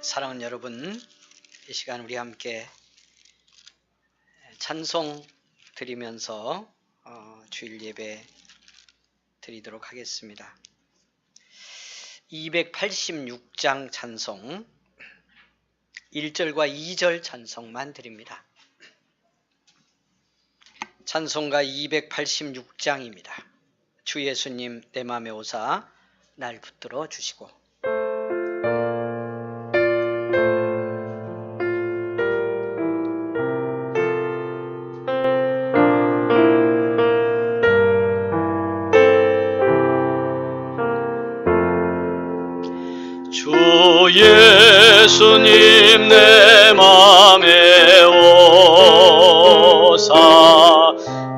사랑하는 여러분, 이 시간 우리 함께 찬송 드리면서 주일 예배 드리도록 하겠습니다. 286장 찬송 1절과 2절 찬송만 드립니다. 찬송가 286장입니다. 주 예수님 내 맘에 오사 날 붙들어 주시고. 주 예수님 내 맘에 오사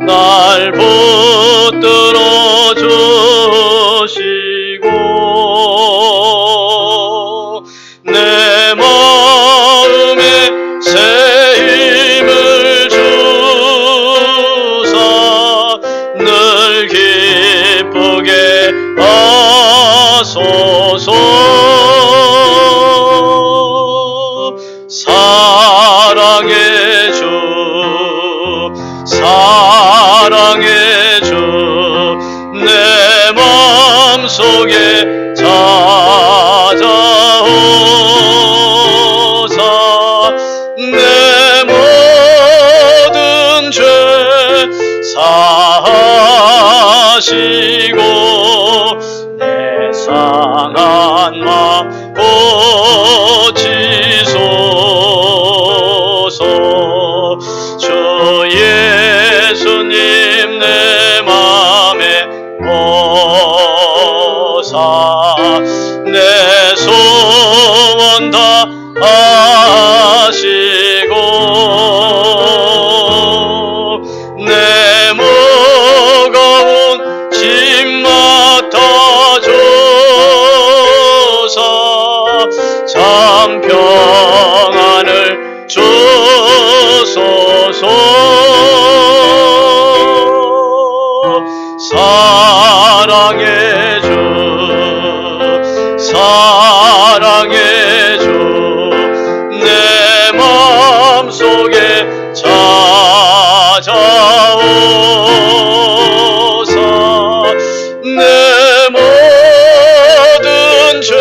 날 붙들어 주시고 내 마음에 새 힘을 주사 늘 기쁘게 하소서. 사랑의 주 내 맘속에 찾아오사 내 모든 죄 사하시고 내 상한 맘 고치소서. 주 예수님 내 맘에 오사 내 소원 다 하시고 내 무거운 짐 맡아줘서 참 평안을 주소서. 사랑의 주 내 마음속에 찾아오사 내 모든 죄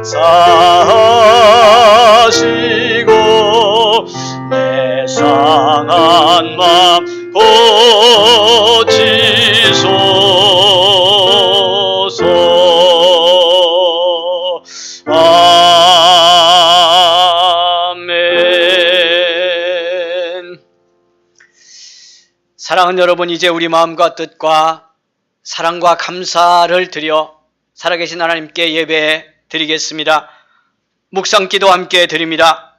사하시고 내 상한 맘 고치소서. 아멘. 사랑하는 여러분, 이제 우리 마음과 뜻과 사랑과 감사를 드려 살아계신 하나님께 예배 드리겠습니다. 묵상기도 함께 드립니다.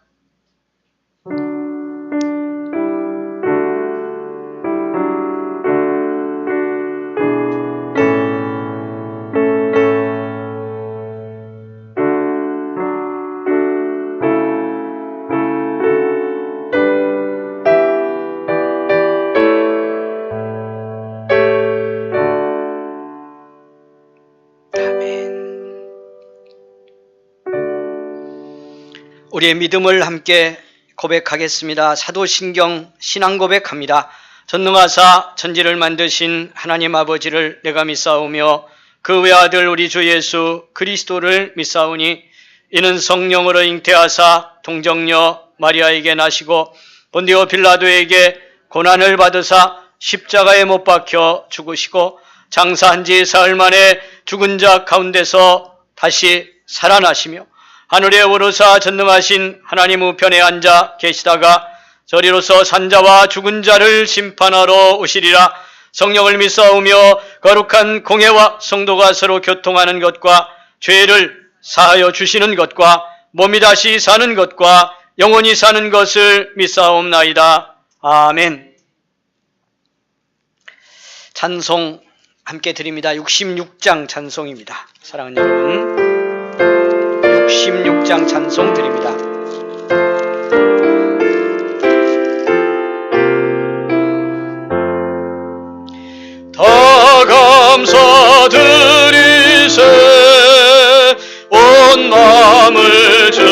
우리의 믿음을 함께 고백하겠습니다. 사도신경 신앙 고백합니다. 전능하사 천지를 만드신 하나님 아버지를 내가 믿사오며 그 외아들 우리 주 예수 그리스도를 믿사오니 이는 성령으로 잉태하사 동정녀 마리아에게 나시고 본디오 빌라도에게 고난을 받으사 십자가에 못 박혀 죽으시고 장사한 지 사흘 만에 죽은 자 가운데서 다시 살아나시며 하늘에 오르사 전능하신 하나님 우편에 앉아 계시다가 저리로서 산자와 죽은 자를 심판하러 오시리라. 성령을 믿사오며 거룩한 공회와 성도가 서로 교통하는 것과 죄를 사하여 주시는 것과 몸이 다시 사는 것과 영원히 사는 것을 믿사옵나이다. 아멘. 찬송 함께 드립니다. 66장 찬송입니다. 사랑하는 여러분, 66장 찬송 드립니다. 다 감사드리세 온 마음을 주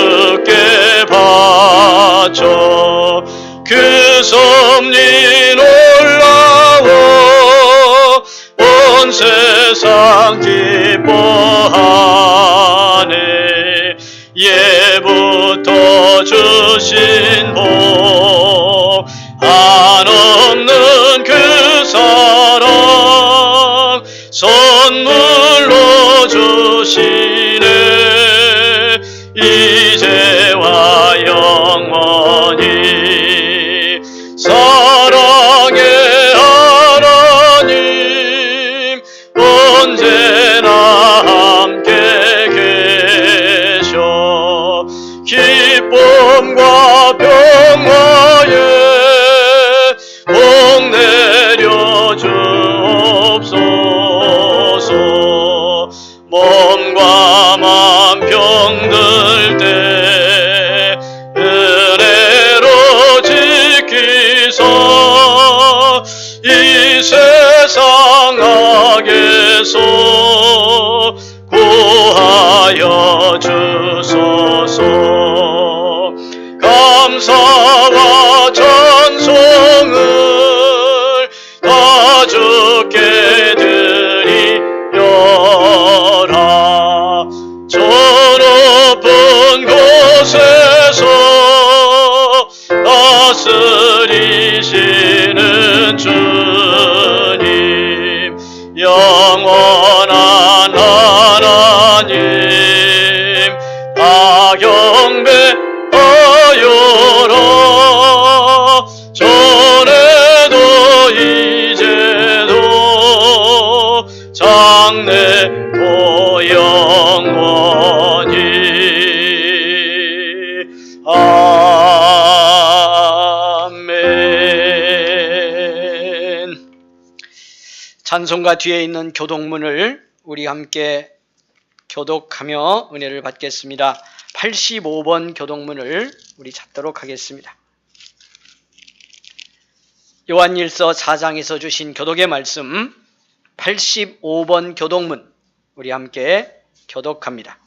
섭리 놀라워 온 세상 기뻐하네. 예부터 주신 복 한없는 그 사랑 선물로 주시네. 이제와 영원히 사랑의 하나님 언제나 함께 계셔. 기쁨과 평화에 복 내려 주옵소서. 몸과 맘 병들 때 은혜로 지키사 이 세상 악에서 구하여 주소서. 감사와 찬송을 다 주께 드리려라. 저 높은 곳에서 다스리시는 주님 영원한 하나님 다 경배하여라. 전에도 이제도 장래도 영원히. 아멘. 찬송가 뒤에 있는 교독문을 우리 함께 교독하며 은혜를 받겠습니다. 85번 교독문을 우리 찾도록 하겠습니다. 요한일서 4장에서 주신 교독의 말씀 85번 교독문 우리 함께 교독합니다.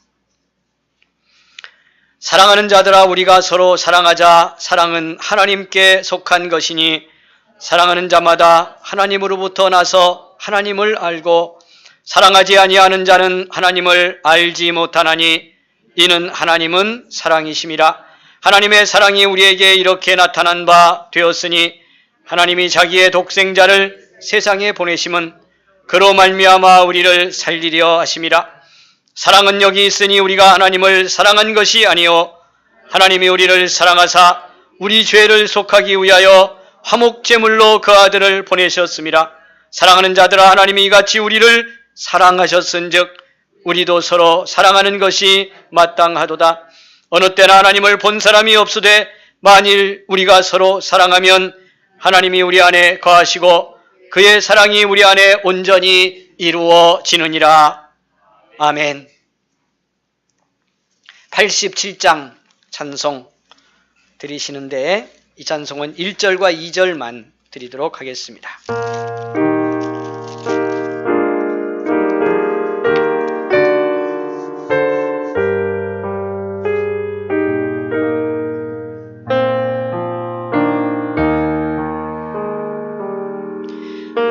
사랑하는 자들아, 우리가 서로 사랑하자. 사랑은 하나님께 속한 것이니 사랑하는 자마다 하나님으로부터 나서 하나님을 알고 사랑하지 아니하는 자는 하나님을 알지 못하나니 이는 하나님은 사랑이심이라. 하나님의 사랑이 우리에게 이렇게 나타난 바 되었으니 하나님이 자기의 독생자를 세상에 보내심은 그로 말미암아 우리를 살리려 하심이라. 사랑은 여기 있으니 우리가 하나님을 사랑한 것이 아니요 하나님이 우리를 사랑하사 우리 죄를 속하기 위하여 화목제물로 그 아들을 보내셨습니다. 사랑하는 자들아, 하나님이 이같이 우리를 사랑하셨은즉 우리도 서로 사랑하는 것이 마땅하도다. 어느 때나 하나님을 본 사람이 없으되 만일 우리가 서로 사랑하면 하나님이 우리 안에 거하시고 그의 사랑이 우리 안에 온전히 이루어지느니라. 아멘. 87장 찬송 드리시는데 이 찬송은 1절과 2절만 드리도록 하겠습니다.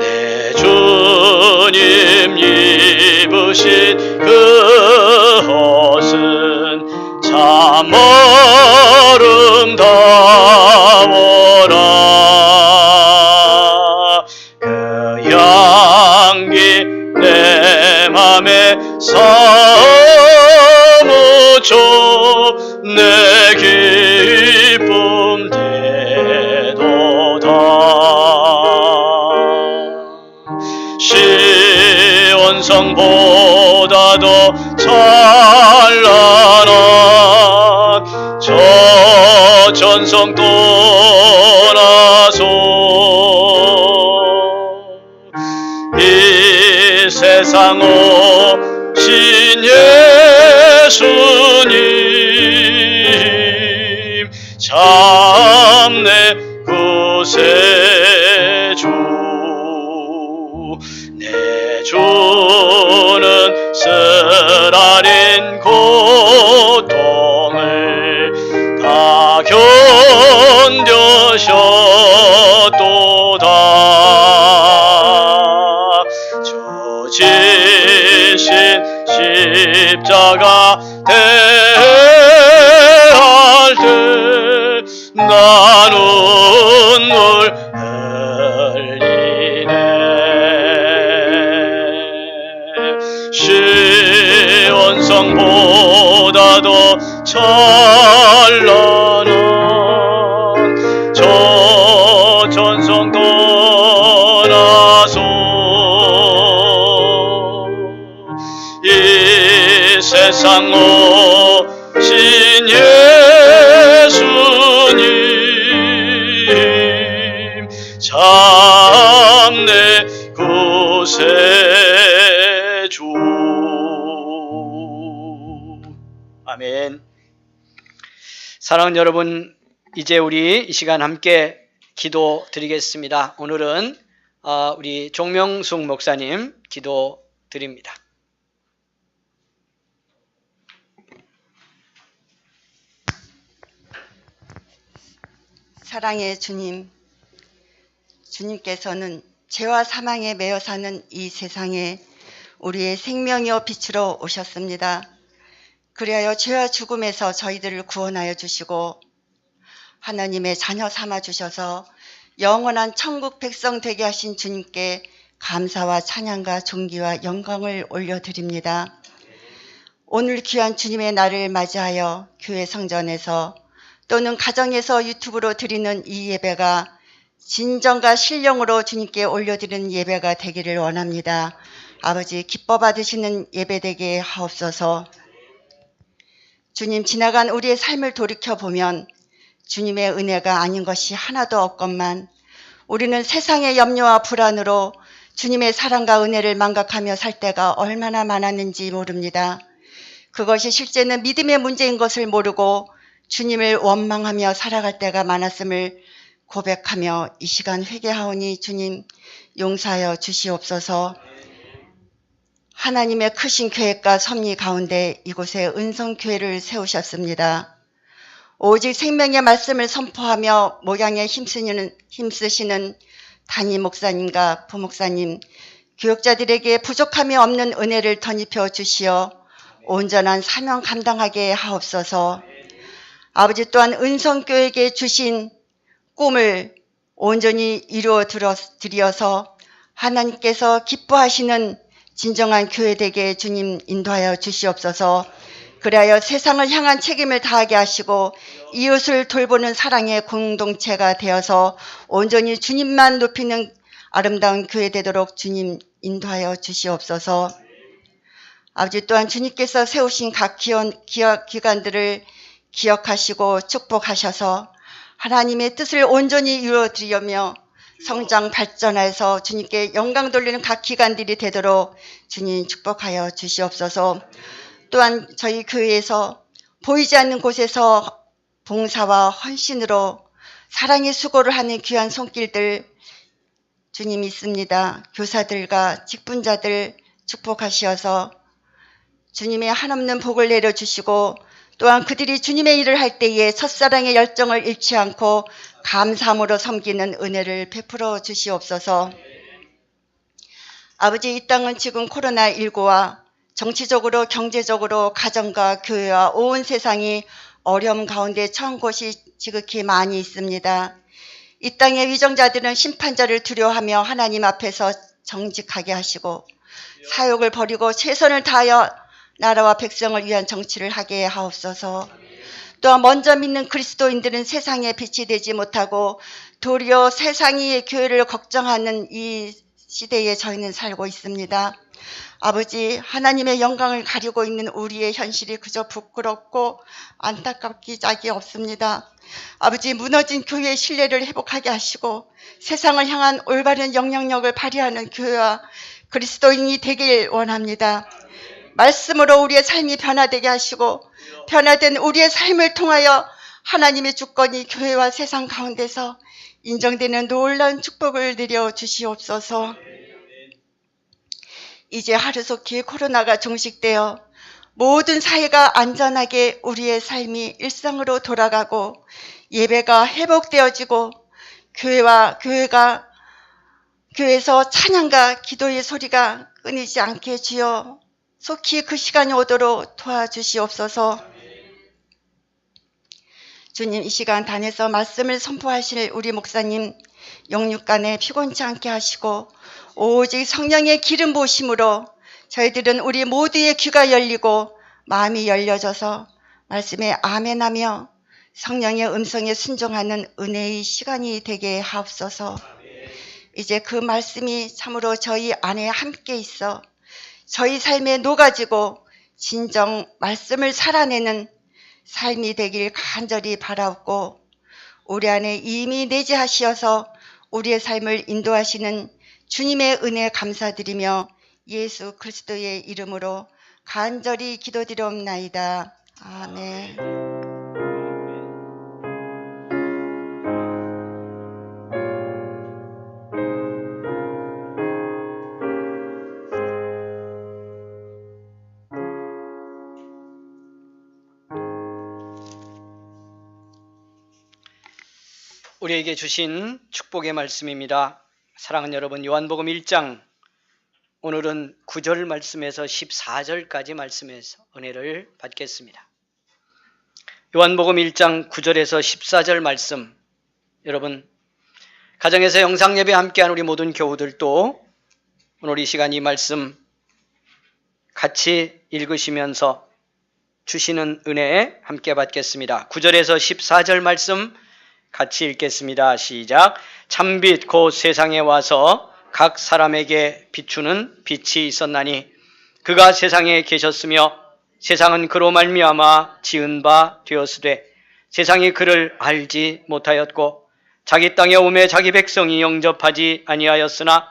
내 주님 입으신 그 옷은 참 아름다워라. 그 향기 내 맘에 사무쳐 내 기쁨 되도다. 시온성보다 더 찬란한 저 전성 떠나서 이 세상 오신 예수님 참내 구세주. 내 주는 쓰라린 고통을 다 견디셨네. 견뎌셨도다. 저 지신 십자가 대할 때 나 눈물 흘리네. 시온성보다도 찬란한 저 전성 떠나서 이 세상 오신 예수님 참 내 구세주. 아멘. 사랑하는 여러분, 이제 우리 이 시간 함께 기도 드리겠습니다. 오늘은 우리 종명숙 목사님 기도 드립니다. 사랑의 주님, 주님께서는 죄와 사망에 매여 사는 이 세상에 우리의 생명이요 빛으로 오셨습니다. 그리하여 죄와 죽음에서 저희들을 구원하여 주시고 하나님의 자녀 삼아 주셔서 영원한 천국 백성 되게 하신 주님께 감사와 찬양과 존귀와 영광을 올려드립니다. 오늘 귀한 주님의 날을 맞이하여 교회 성전에서 또는 가정에서 유튜브로 드리는 이 예배가 진정과 신령으로 주님께 올려드리는 예배가 되기를 원합니다. 아버지, 기뻐 받으시는 예배 되게 하옵소서. 주님, 지나간 우리의 삶을 돌이켜보면 주님의 은혜가 아닌 것이 하나도 없건만 우리는 세상의 염려와 불안으로 주님의 사랑과 은혜를 망각하며 살 때가 얼마나 많았는지 모릅니다. 그것이 실제는 믿음의 문제인 것을 모르고 주님을 원망하며 살아갈 때가 많았음을 고백하며 이 시간 회개하오니 주님 용서하여 주시옵소서. 하나님의 크신 계획과 섭리 가운데 이곳에 은성교회를 세우셨습니다. 오직 생명의 말씀을 선포하며 목양에 힘쓰시는 담임 목사님과 부목사님, 교육자들에게 부족함이 없는 은혜를 덧입혀 주시어 온전한 사명 감당하게 하옵소서. 아버지, 또한 은성교회에게 주신 꿈을 온전히 이루어 드려서 하나님께서 기뻐하시는 진정한 교회 되게 주님 인도하여 주시옵소서. 그리하여 세상을 향한 책임을 다하게 하시고 이웃을 돌보는 사랑의 공동체가 되어서 온전히 주님만 높이는 아름다운 교회 되도록 주님 인도하여 주시옵소서. 아버지, 또한 주님께서 세우신 각 기관들을 기억하시고 축복하셔서 하나님의 뜻을 온전히 이루어드리며 성장 발전해서 주님께 영광 돌리는 각 기관들이 되도록 주님 축복하여 주시옵소서. 또한 저희 교회에서 보이지 않는 곳에서 봉사와 헌신으로 사랑의 수고를 하는 귀한 손길들 주님 있습니다. 교사들과 직분자들 축복하시어서 주님의 한없는 복을 내려주시고 또한 그들이 주님의 일을 할 때에 첫사랑의 열정을 잃지 않고 감사함으로 섬기는 은혜를 베풀어 주시옵소서. 아버지, 이 땅은 지금 코로나19와 정치적으로 경제적으로 가정과 교회와 온 세상이 어려움 가운데 처한 곳이 지극히 많이 있습니다. 이 땅의 위정자들은 심판자를 두려워하며 하나님 앞에서 정직하게 하시고 사욕을 버리고 최선을 다하여 나라와 백성을 위한 정치를 하게 하옵소서. 또한 먼저 믿는 그리스도인들은 세상에 빛이 되지 못하고 도리어 세상이 교회를 걱정하는 이 시대에 저희는 살고 있습니다. 아버지, 하나님의 영광을 가리고 있는 우리의 현실이 그저 부끄럽고 안타깝기 짝이 없습니다. 아버지, 무너진 교회의 신뢰를 회복하게 하시고 세상을 향한 올바른 영향력을 발휘하는 교회와 그리스도인이 되길 원합니다. 말씀으로 우리의 삶이 변화되게 하시고 변화된 우리의 삶을 통하여 하나님의 주권이 교회와 세상 가운데서 인정되는 놀라운 축복을 내려 주시옵소서. 이제 하루속히 코로나가 종식되어 모든 사회가 안전하게 우리의 삶이 일상으로 돌아가고 예배가 회복되어지고 교회에서 찬양과 기도의 소리가 끊이지 않게 주여 속히 그 시간이 오도록 도와주시옵소서. 주님, 이 시간 단에서 말씀을 선포하실 우리 목사님 영육간에 피곤치 않게 하시고 오직 성령의 기름 부으심으로 저희들은 우리 모두의 귀가 열리고 마음이 열려져서 말씀에 아멘하며 성령의 음성에 순종하는 은혜의 시간이 되게 하옵소서. 이제 그 말씀이 참으로 저희 안에 함께 있어 저희 삶에 녹아지고 진정 말씀을 살아내는 삶이 되길 간절히 바라옵고 우리 안에 이미 내재하시어서 우리의 삶을 인도하시는 주님의 은혜 감사드리며 예수 그리스도의 이름으로 간절히 기도드리옵나이다. 아멘. 우리에게 주신 축복의 말씀입니다. 사랑하는 여러분, 요한복음 1장 오늘은 9절 말씀에서 14절까지 말씀에서 은혜를 받겠습니다. 요한복음 1장 9절에서 14절 말씀, 여러분 가정에서 영상예배 함께한 우리 모든 교우들도 오늘 이 시간 이 말씀 같이 읽으시면서 주시는 은혜 함께 받겠습니다. 9절에서 14절 말씀 같이 읽겠습니다. 시작. 참빛 곧 세상에 와서 각 사람에게 비추는 빛이 있었나니 그가 세상에 계셨으며 세상은 그로 말미암아 지은 바 되었으되 세상이 그를 알지 못하였고 자기 땅에 오매 자기 백성이 영접하지 아니하였으나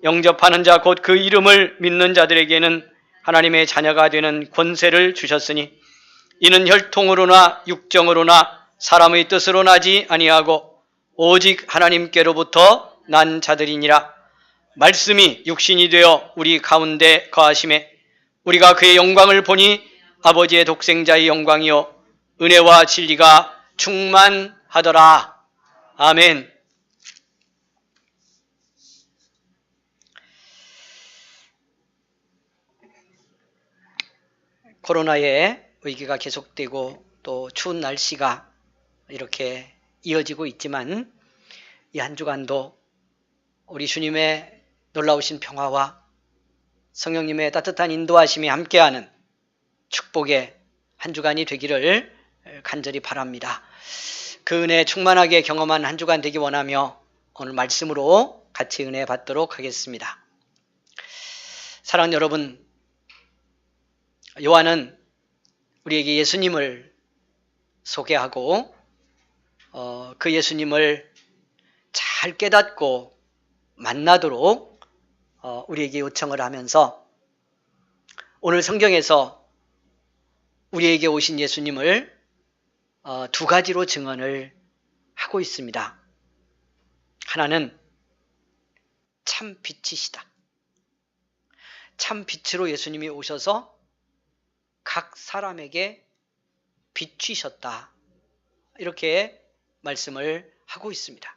영접하는 자 곧 그 이름을 믿는 자들에게는 하나님의 자녀가 되는 권세를 주셨으니 이는 혈통으로나 육정으로나 사람의 뜻으로 나지 아니하고 오직 하나님께로부터 난 자들이니라. 말씀이 육신이 되어 우리 가운데 거하심에 우리가 그의 영광을 보니 아버지의 독생자의 영광이요 은혜와 진리가 충만하더라. 아멘. 코로나의 위기가 계속되고 또 추운 날씨가 이렇게 이어지고 있지만 이 한 주간도 우리 주님의 놀라우신 평화와 성령님의 따뜻한 인도하심이 함께하는 축복의 한 주간이 되기를 간절히 바랍니다. 그 은혜 충만하게 경험한 한 주간 되기 원하며 오늘 말씀으로 같이 은혜 받도록 하겠습니다. 사랑하는 여러분, 요한은 우리에게 예수님을 소개하고 그 예수님을 잘 깨닫고 만나도록 우리에게 요청을 하면서 오늘 성경에서 우리에게 오신 예수님을 두 가지로 증언을 하고 있습니다. 하나는 참 빛이시다. 참 빛으로 예수님이 오셔서 각 사람에게 비추셨다. 이렇게 말씀을 하고 있습니다.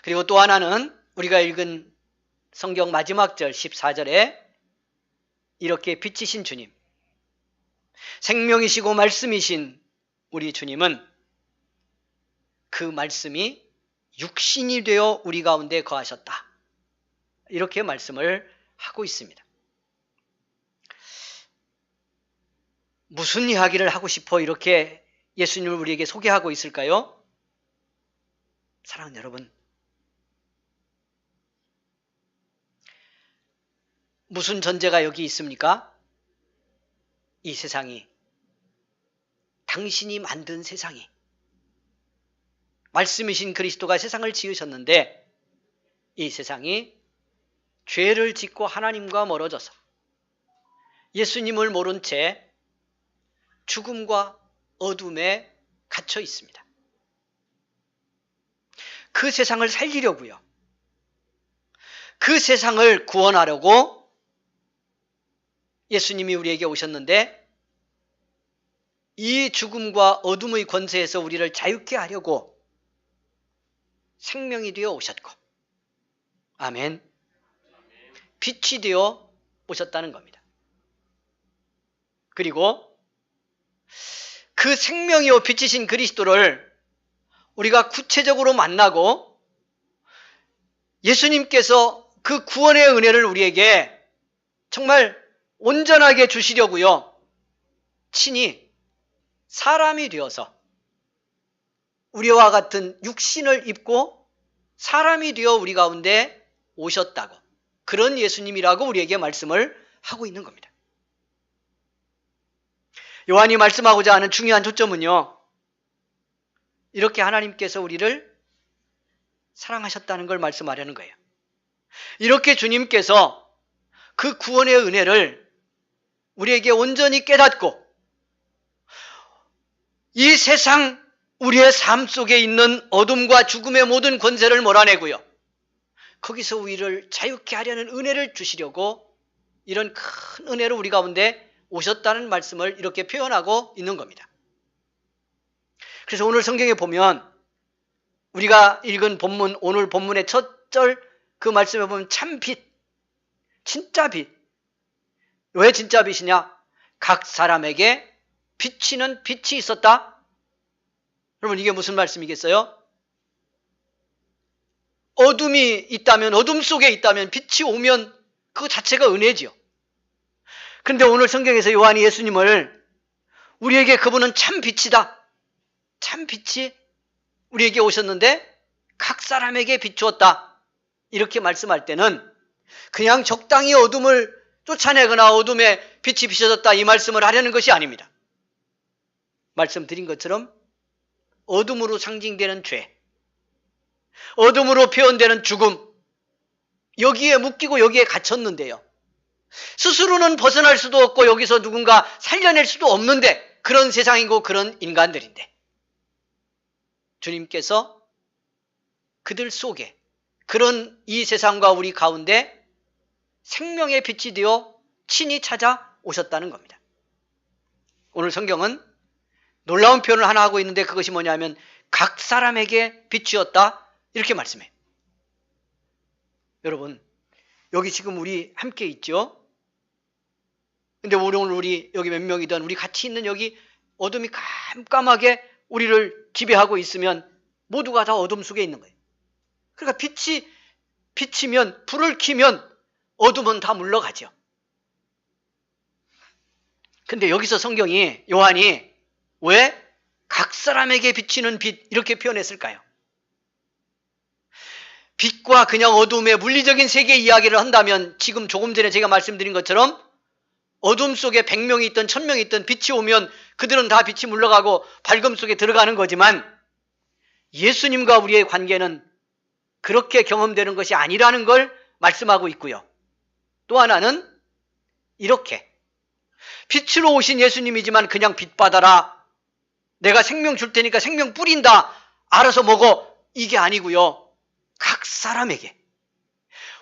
그리고 또 하나는 우리가 읽은 성경 마지막 절 14절에 이렇게 빛이신 주님, 생명이시고 말씀이신 우리 주님은 그 말씀이 육신이 되어 우리 가운데 거하셨다. 이렇게 말씀을 하고 있습니다. 무슨 이야기를 하고 싶어 이렇게 예수님을 우리에게 소개하고 있을까요? 사랑하는 여러분, 무슨 전제가 여기 있습니까? 이 세상이, 당신이 만든 세상이, 말씀이신 그리스도가 세상을 지으셨는데 이 세상이 죄를 짓고 하나님과 멀어져서 예수님을 모른 채 죽음과 어둠에 갇혀 있습니다. 그 세상을 살리려고요. 그 세상을 구원하려고 예수님이 우리에게 오셨는데 이 죽음과 어둠의 권세에서 우리를 자유케 하려고 생명이 되어 오셨고, 아멘, 빛이 되어 오셨다는 겁니다. 그리고 그 생명이요 빛이신 그리스도를 우리가 구체적으로 만나고 예수님께서 그 구원의 은혜를 우리에게 정말 온전하게 주시려고요, 친히 사람이 되어서 우리와 같은 육신을 입고 사람이 되어 우리 가운데 오셨다고, 그런 예수님이라고 우리에게 말씀을 하고 있는 겁니다. 요한이 말씀하고자 하는 중요한 초점은요, 이렇게 하나님께서 우리를 사랑하셨다는 걸 말씀하려는 거예요. 이렇게 주님께서 그 구원의 은혜를 우리에게 온전히 깨닫고 이 세상 우리의 삶 속에 있는 어둠과 죽음의 모든 권세를 몰아내고요, 거기서 우리를 자유케 하려는 은혜를 주시려고 이런 큰 은혜로 우리 가운데 오셨다는 말씀을 이렇게 표현하고 있는 겁니다. 그래서 오늘 성경에 보면 우리가 읽은 본문, 오늘 본문의 첫 절 그 말씀에 보면 참 빛, 진짜 빛. 왜 진짜 빛이냐? 각 사람에게 비치는 빛이 있었다. 여러분, 이게 무슨 말씀이겠어요? 어둠이 있다면, 어둠 속에 있다면 빛이 오면 그거 자체가 은혜지요. 그런데 오늘 성경에서 요한이 예수님을 우리에게 그분은 참 빛이다, 참 빛이 우리에게 오셨는데 각 사람에게 비추었다, 이렇게 말씀할 때는 그냥 적당히 어둠을 쫓아내거나 어둠에 빛이 비춰졌다 이 말씀을 하려는 것이 아닙니다. 말씀드린 것처럼 어둠으로 상징되는 죄, 어둠으로 표현되는 죽음, 여기에 묶이고 여기에 갇혔는데요, 스스로는 벗어날 수도 없고 여기서 누군가 살려낼 수도 없는데 그런 세상이고 그런 인간들인데 주님께서 그들 속에, 그런 이 세상과 우리 가운데 생명의 빛이 되어 친히 찾아오셨다는 겁니다. 오늘 성경은 놀라운 표현을 하나 하고 있는데 그것이 뭐냐면 각 사람에게 빛이었다, 이렇게 말씀해요. 여러분, 여기 지금 우리 함께 있죠? 근데 오늘 우리 여기 몇 명이든 우리 같이 있는 여기 어둠이 깜깜하게 우리를 지배하고 있으면 모두가 다 어둠 속에 있는 거예요. 그러니까 빛이 비치면, 불을 켜면 어둠은 다 물러가죠. 근데 여기서 성경이, 요한이 왜 각 사람에게 비치는 빛 이렇게 표현했을까요? 빛과 그냥 어둠의 물리적인 세계 이야기를 한다면 지금 조금 전에 제가 말씀드린 것처럼 어둠 속에 100명이 있든 1000명이 있든 빛이 오면 그들은 다 빛이 물러가고 밝음 속에 들어가는 거지만 예수님과 우리의 관계는 그렇게 경험되는 것이 아니라는 걸 말씀하고 있고요. 또 하나는 이렇게 빛으로 오신 예수님이지만 그냥 빛 받아라, 내가 생명 줄 테니까 생명 뿌린다, 알아서 먹어, 이게 아니고요. 각 사람에게,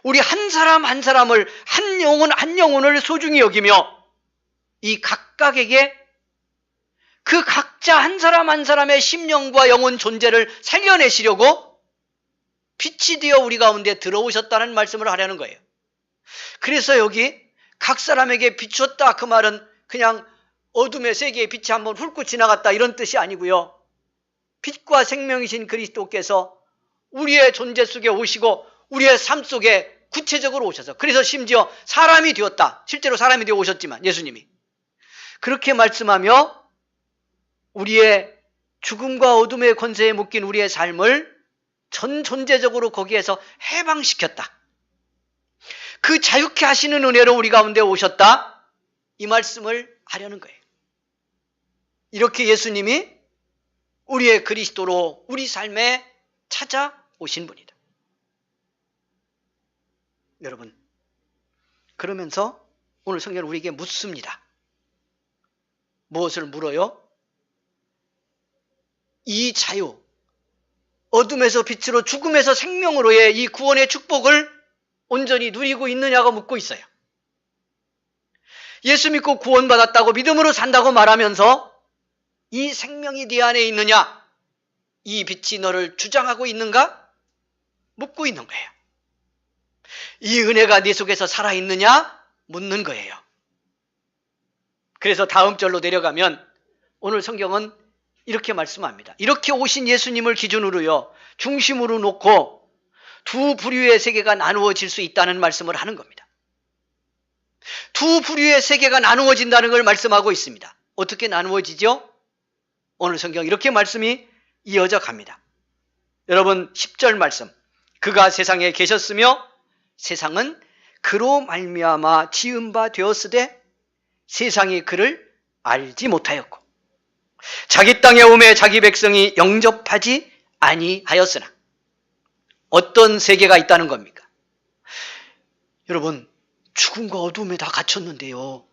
우리 한 사람 한 사람을, 한 영혼 한 영혼을 소중히 여기며 이 각각에게 그 각자 한 사람 한 사람의 심령과 영혼 존재를 살려내시려고 빛이 되어 우리 가운데 들어오셨다는 말씀을 하려는 거예요. 그래서 여기 각 사람에게 비추었다, 그 말은 그냥 어둠의 세계의 빛이 한번 훑고 지나갔다 이런 뜻이 아니고요. 빛과 생명이신 그리스도께서 우리의 존재 속에 오시고 우리의 삶 속에 구체적으로 오셔서, 그래서 심지어 사람이 되었다, 실제로 사람이 되어 오셨지만 예수님이 그렇게 말씀하며 우리의 죽음과 어둠의 권세에 묶인 우리의 삶을 전 존재적으로 거기에서 해방시켰다, 그 자유케 하시는 은혜로 우리 가운데 오셨다, 이 말씀을 하려는 거예요. 이렇게 예수님이 우리의 그리스도로 우리 삶에 찾아오신 분이다. 여러분, 그러면서 오늘 성경은 우리에게 묻습니다. 무엇을 물어요? 이 자유, 어둠에서 빛으로 죽음에서 생명으로의 이 구원의 축복을 온전히 누리고 있느냐고 묻고 있어요. 예수 믿고 구원받았다고 믿음으로 산다고 말하면서 이 생명이 네 안에 있느냐? 이 빛이 너를 주장하고 있는가? 묻고 있는 거예요. 이 은혜가 네 속에서 살아있느냐? 묻는 거예요. 그래서 다음 절로 내려가면 오늘 성경은 이렇게 말씀합니다. 이렇게 오신 예수님을 기준으로요, 중심으로 놓고 두 부류의 세계가 나누어질 수 있다는 말씀을 하는 겁니다. 두 부류의 세계가 나누어진다는 걸 말씀하고 있습니다. 어떻게 나누어지죠? 오늘 성경 이렇게 말씀이 이어져 갑니다. 여러분 10절 말씀. 그가 세상에 계셨으며 세상은 그로 말미암아 지은 바 되었으되 세상이 그를 알지 못하였고 자기 땅에 오매 자기 백성이 영접하지 아니하였으나. 어떤 세계가 있다는 겁니까? 여러분, 죽음과 어둠에 다 갇혔는데요,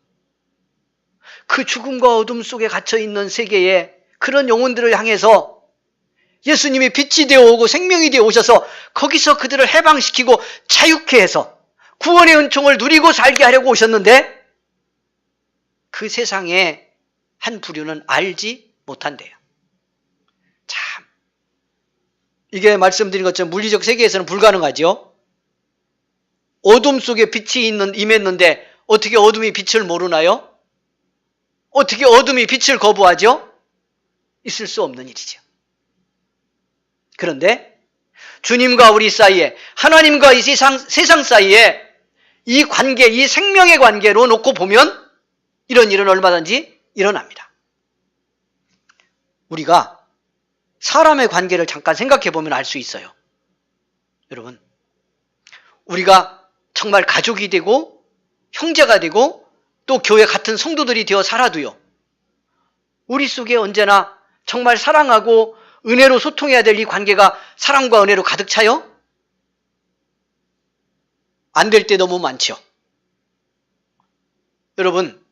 그 죽음과 어둠 속에 갇혀있는 세계에 그런 영혼들을 향해서 예수님이 빛이 되어 오고 생명이 되어 오셔서 거기서 그들을 해방시키고 자유케 해서 구원의 은총을 누리고 살게 하려고 오셨는데 그 세상에 한 부류는 알지 못한대요. 참, 이게 말씀드린 것처럼 물리적 세계에서는 불가능하죠. 어둠 속에 빛이 임했는데 어떻게 어둠이 빛을 모르나요? 어떻게 어둠이 빛을 거부하죠? 있을 수 없는 일이죠. 그런데 주님과 우리 사이에, 하나님과 이 세상 사이에 이 관계, 이 생명의 관계로 놓고 보면 이런 일은 얼마든지 일어납니다. 우리가 사람의 관계를 잠깐 생각해 보면 알 수 있어요. 여러분, 우리가 정말 가족이 되고 형제가 되고 또 교회 같은 성도들이 되어 살아도요, 우리 속에 언제나 정말 사랑하고 은혜로 소통해야 될 이 관계가 사랑과 은혜로 가득 차요? 안 될 때 너무 많죠. 여러분,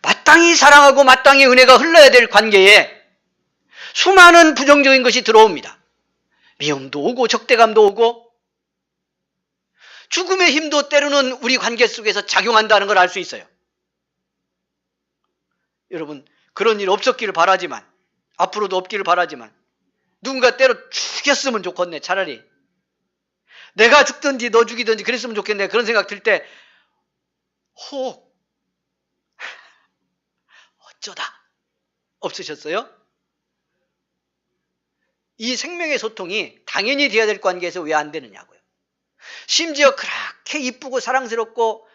마땅히 사랑하고 마땅히 은혜가 흘러야 될 관계에 수많은 부정적인 것이 들어옵니다. 미움도 오고 적대감도 오고 죽음의 힘도 때로는 우리 관계 속에서 작용한다는 걸 알 수 있어요. 여러분, 그런 일 없었기를 바라지만, 앞으로도 없기를 바라지만, 누군가 때로 죽였으면 좋겠네. 차라리 내가 죽든지 너 죽이든지 그랬으면 좋겠네. 그런 생각 들 때 혹 어쩌다 없으셨어요? 이 생명의 소통이 당연히 되어야 될 관계에서 왜 안 되느냐고요. 심지어 그렇게 이쁘고 사랑스럽고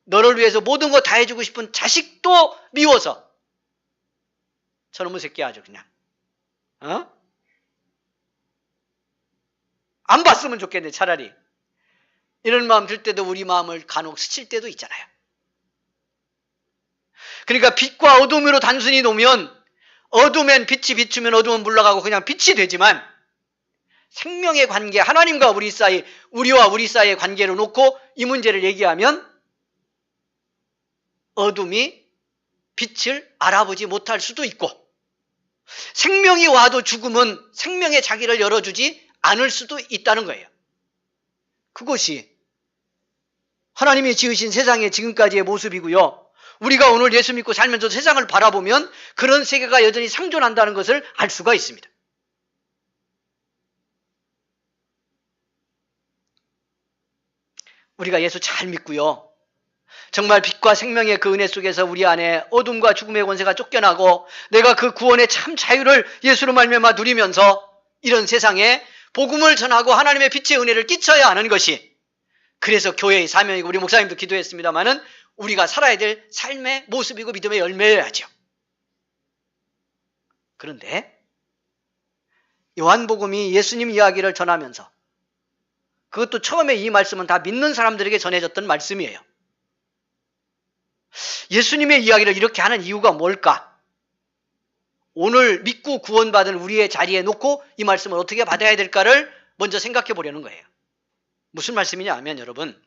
너를 위해서 모든 거 다 해주고 싶은 자식도 미워서 저놈의 새끼 아주 그냥 안 봤으면 좋겠네. 차라리 이런 마음 들 때도 우리 마음을 간혹 스칠 때도 있잖아요. 그러니까 빛과 어둠으로 단순히 놓으면 어둠엔 빛이 비추면 어둠은 물러가고 그냥 빛이 되지만, 생명의 관계, 하나님과 우리 사이, 우리와 우리 사이의 관계로 놓고 이 문제를 얘기하면 어둠이 빛을 알아보지 못할 수도 있고, 생명이 와도 죽음은 생명의 자기를 열어주지 않을 수도 있다는 거예요. 그것이 하나님이 지으신 세상의 지금까지의 모습이고요. 우리가 오늘 예수 믿고 살면서 세상을 바라보면 그런 세계가 여전히 상존한다는 것을 알 수가 있습니다. 우리가 예수 잘 믿고요, 정말 빛과 생명의 그 은혜 속에서 우리 안에 어둠과 죽음의 권세가 쫓겨나고 내가 그 구원의 참 자유를 예수로 말미암아 누리면서 이런 세상에 복음을 전하고 하나님의 빛의 은혜를 끼쳐야 하는 것이, 그래서 교회의 사명이고 우리 목사님도 기도했습니다마는 우리가 살아야 될 삶의 모습이고 믿음의 열매여야죠. 그런데 요한복음이 예수님 이야기를 전하면서, 그것도 처음에 이 말씀은 다 믿는 사람들에게 전해졌던 말씀이에요. 예수님의 이야기를 이렇게 하는 이유가 뭘까? 오늘 믿고 구원받은 우리의 자리에 놓고 이 말씀을 어떻게 받아야 될까를 먼저 생각해 보려는 거예요. 무슨 말씀이냐 하면, 여러분,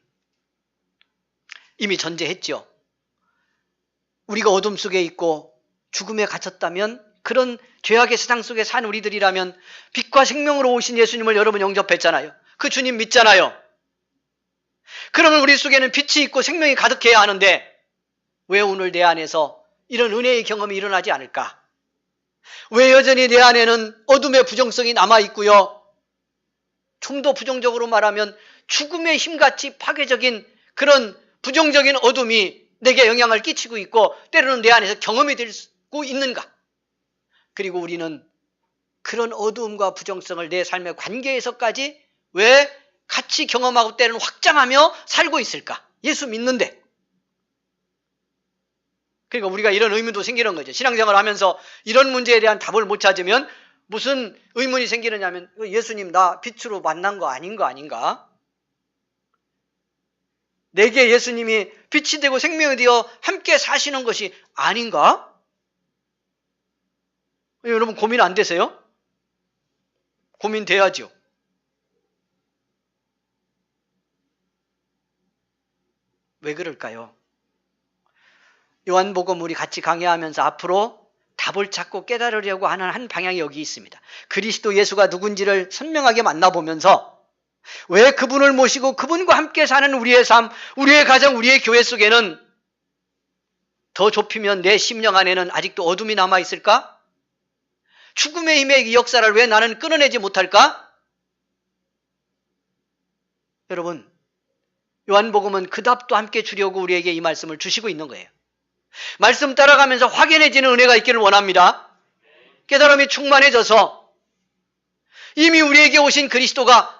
이미 전제했죠. 우리가 어둠 속에 있고 죽음에 갇혔다면, 그런 죄악의 세상 속에 산 우리들이라면 빛과 생명으로 오신 예수님을 여러분 영접했잖아요. 그 주님 믿잖아요. 그러면 우리 속에는 빛이 있고 생명이 가득해야 하는데, 왜 오늘 내 안에서 이런 은혜의 경험이 일어나지 않을까? 왜 여전히 내 안에는 어둠의 부정성이 남아있고요. 좀 더 부정적으로 말하면 죽음의 힘같이 파괴적인 그런 부정적인 어둠이 내게 영향을 끼치고 있고 때로는 내 안에서 경험이 되고 있는가? 그리고 우리는 그런 어두움과 부정성을 내 삶의 관계에서까지 왜 같이 경험하고 때로는 확장하며 살고 있을까? 예수 믿는데. 그러니까 우리가 이런 의문도 생기는 거죠. 신앙생활을 하면서 이런 문제에 대한 답을 못 찾으면 무슨 의문이 생기느냐면 예수님 나 빛으로 만난 거 아닌가? 내게 예수님이 빛이 되고 생명이 되어 함께 사시는 것이 아닌가? 여러분 고민 안 되세요? 고민돼야죠. 왜 그럴까요? 요한복음 우리 같이 강의하면서 앞으로 답을 찾고 깨달으려고 하는 한 방향이 여기 있습니다. 그리스도 예수가 누군지를 선명하게 만나보면서 왜 그분을 모시고 그분과 함께 사는 우리의 삶, 우리의 가정, 우리의 교회 속에는 더 좁히면 내 심령 안에는 아직도 어둠이 남아있을까? 죽음의 힘의 이 역사를 왜 나는 끊어내지 못할까? 여러분, 요한복음은 그 답도 함께 주려고 우리에게 이 말씀을 주시고 있는 거예요. 말씀 따라가면서 확연해지는 은혜가 있기를 원합니다. 깨달음이 충만해져서 이미 우리에게 오신 그리스도가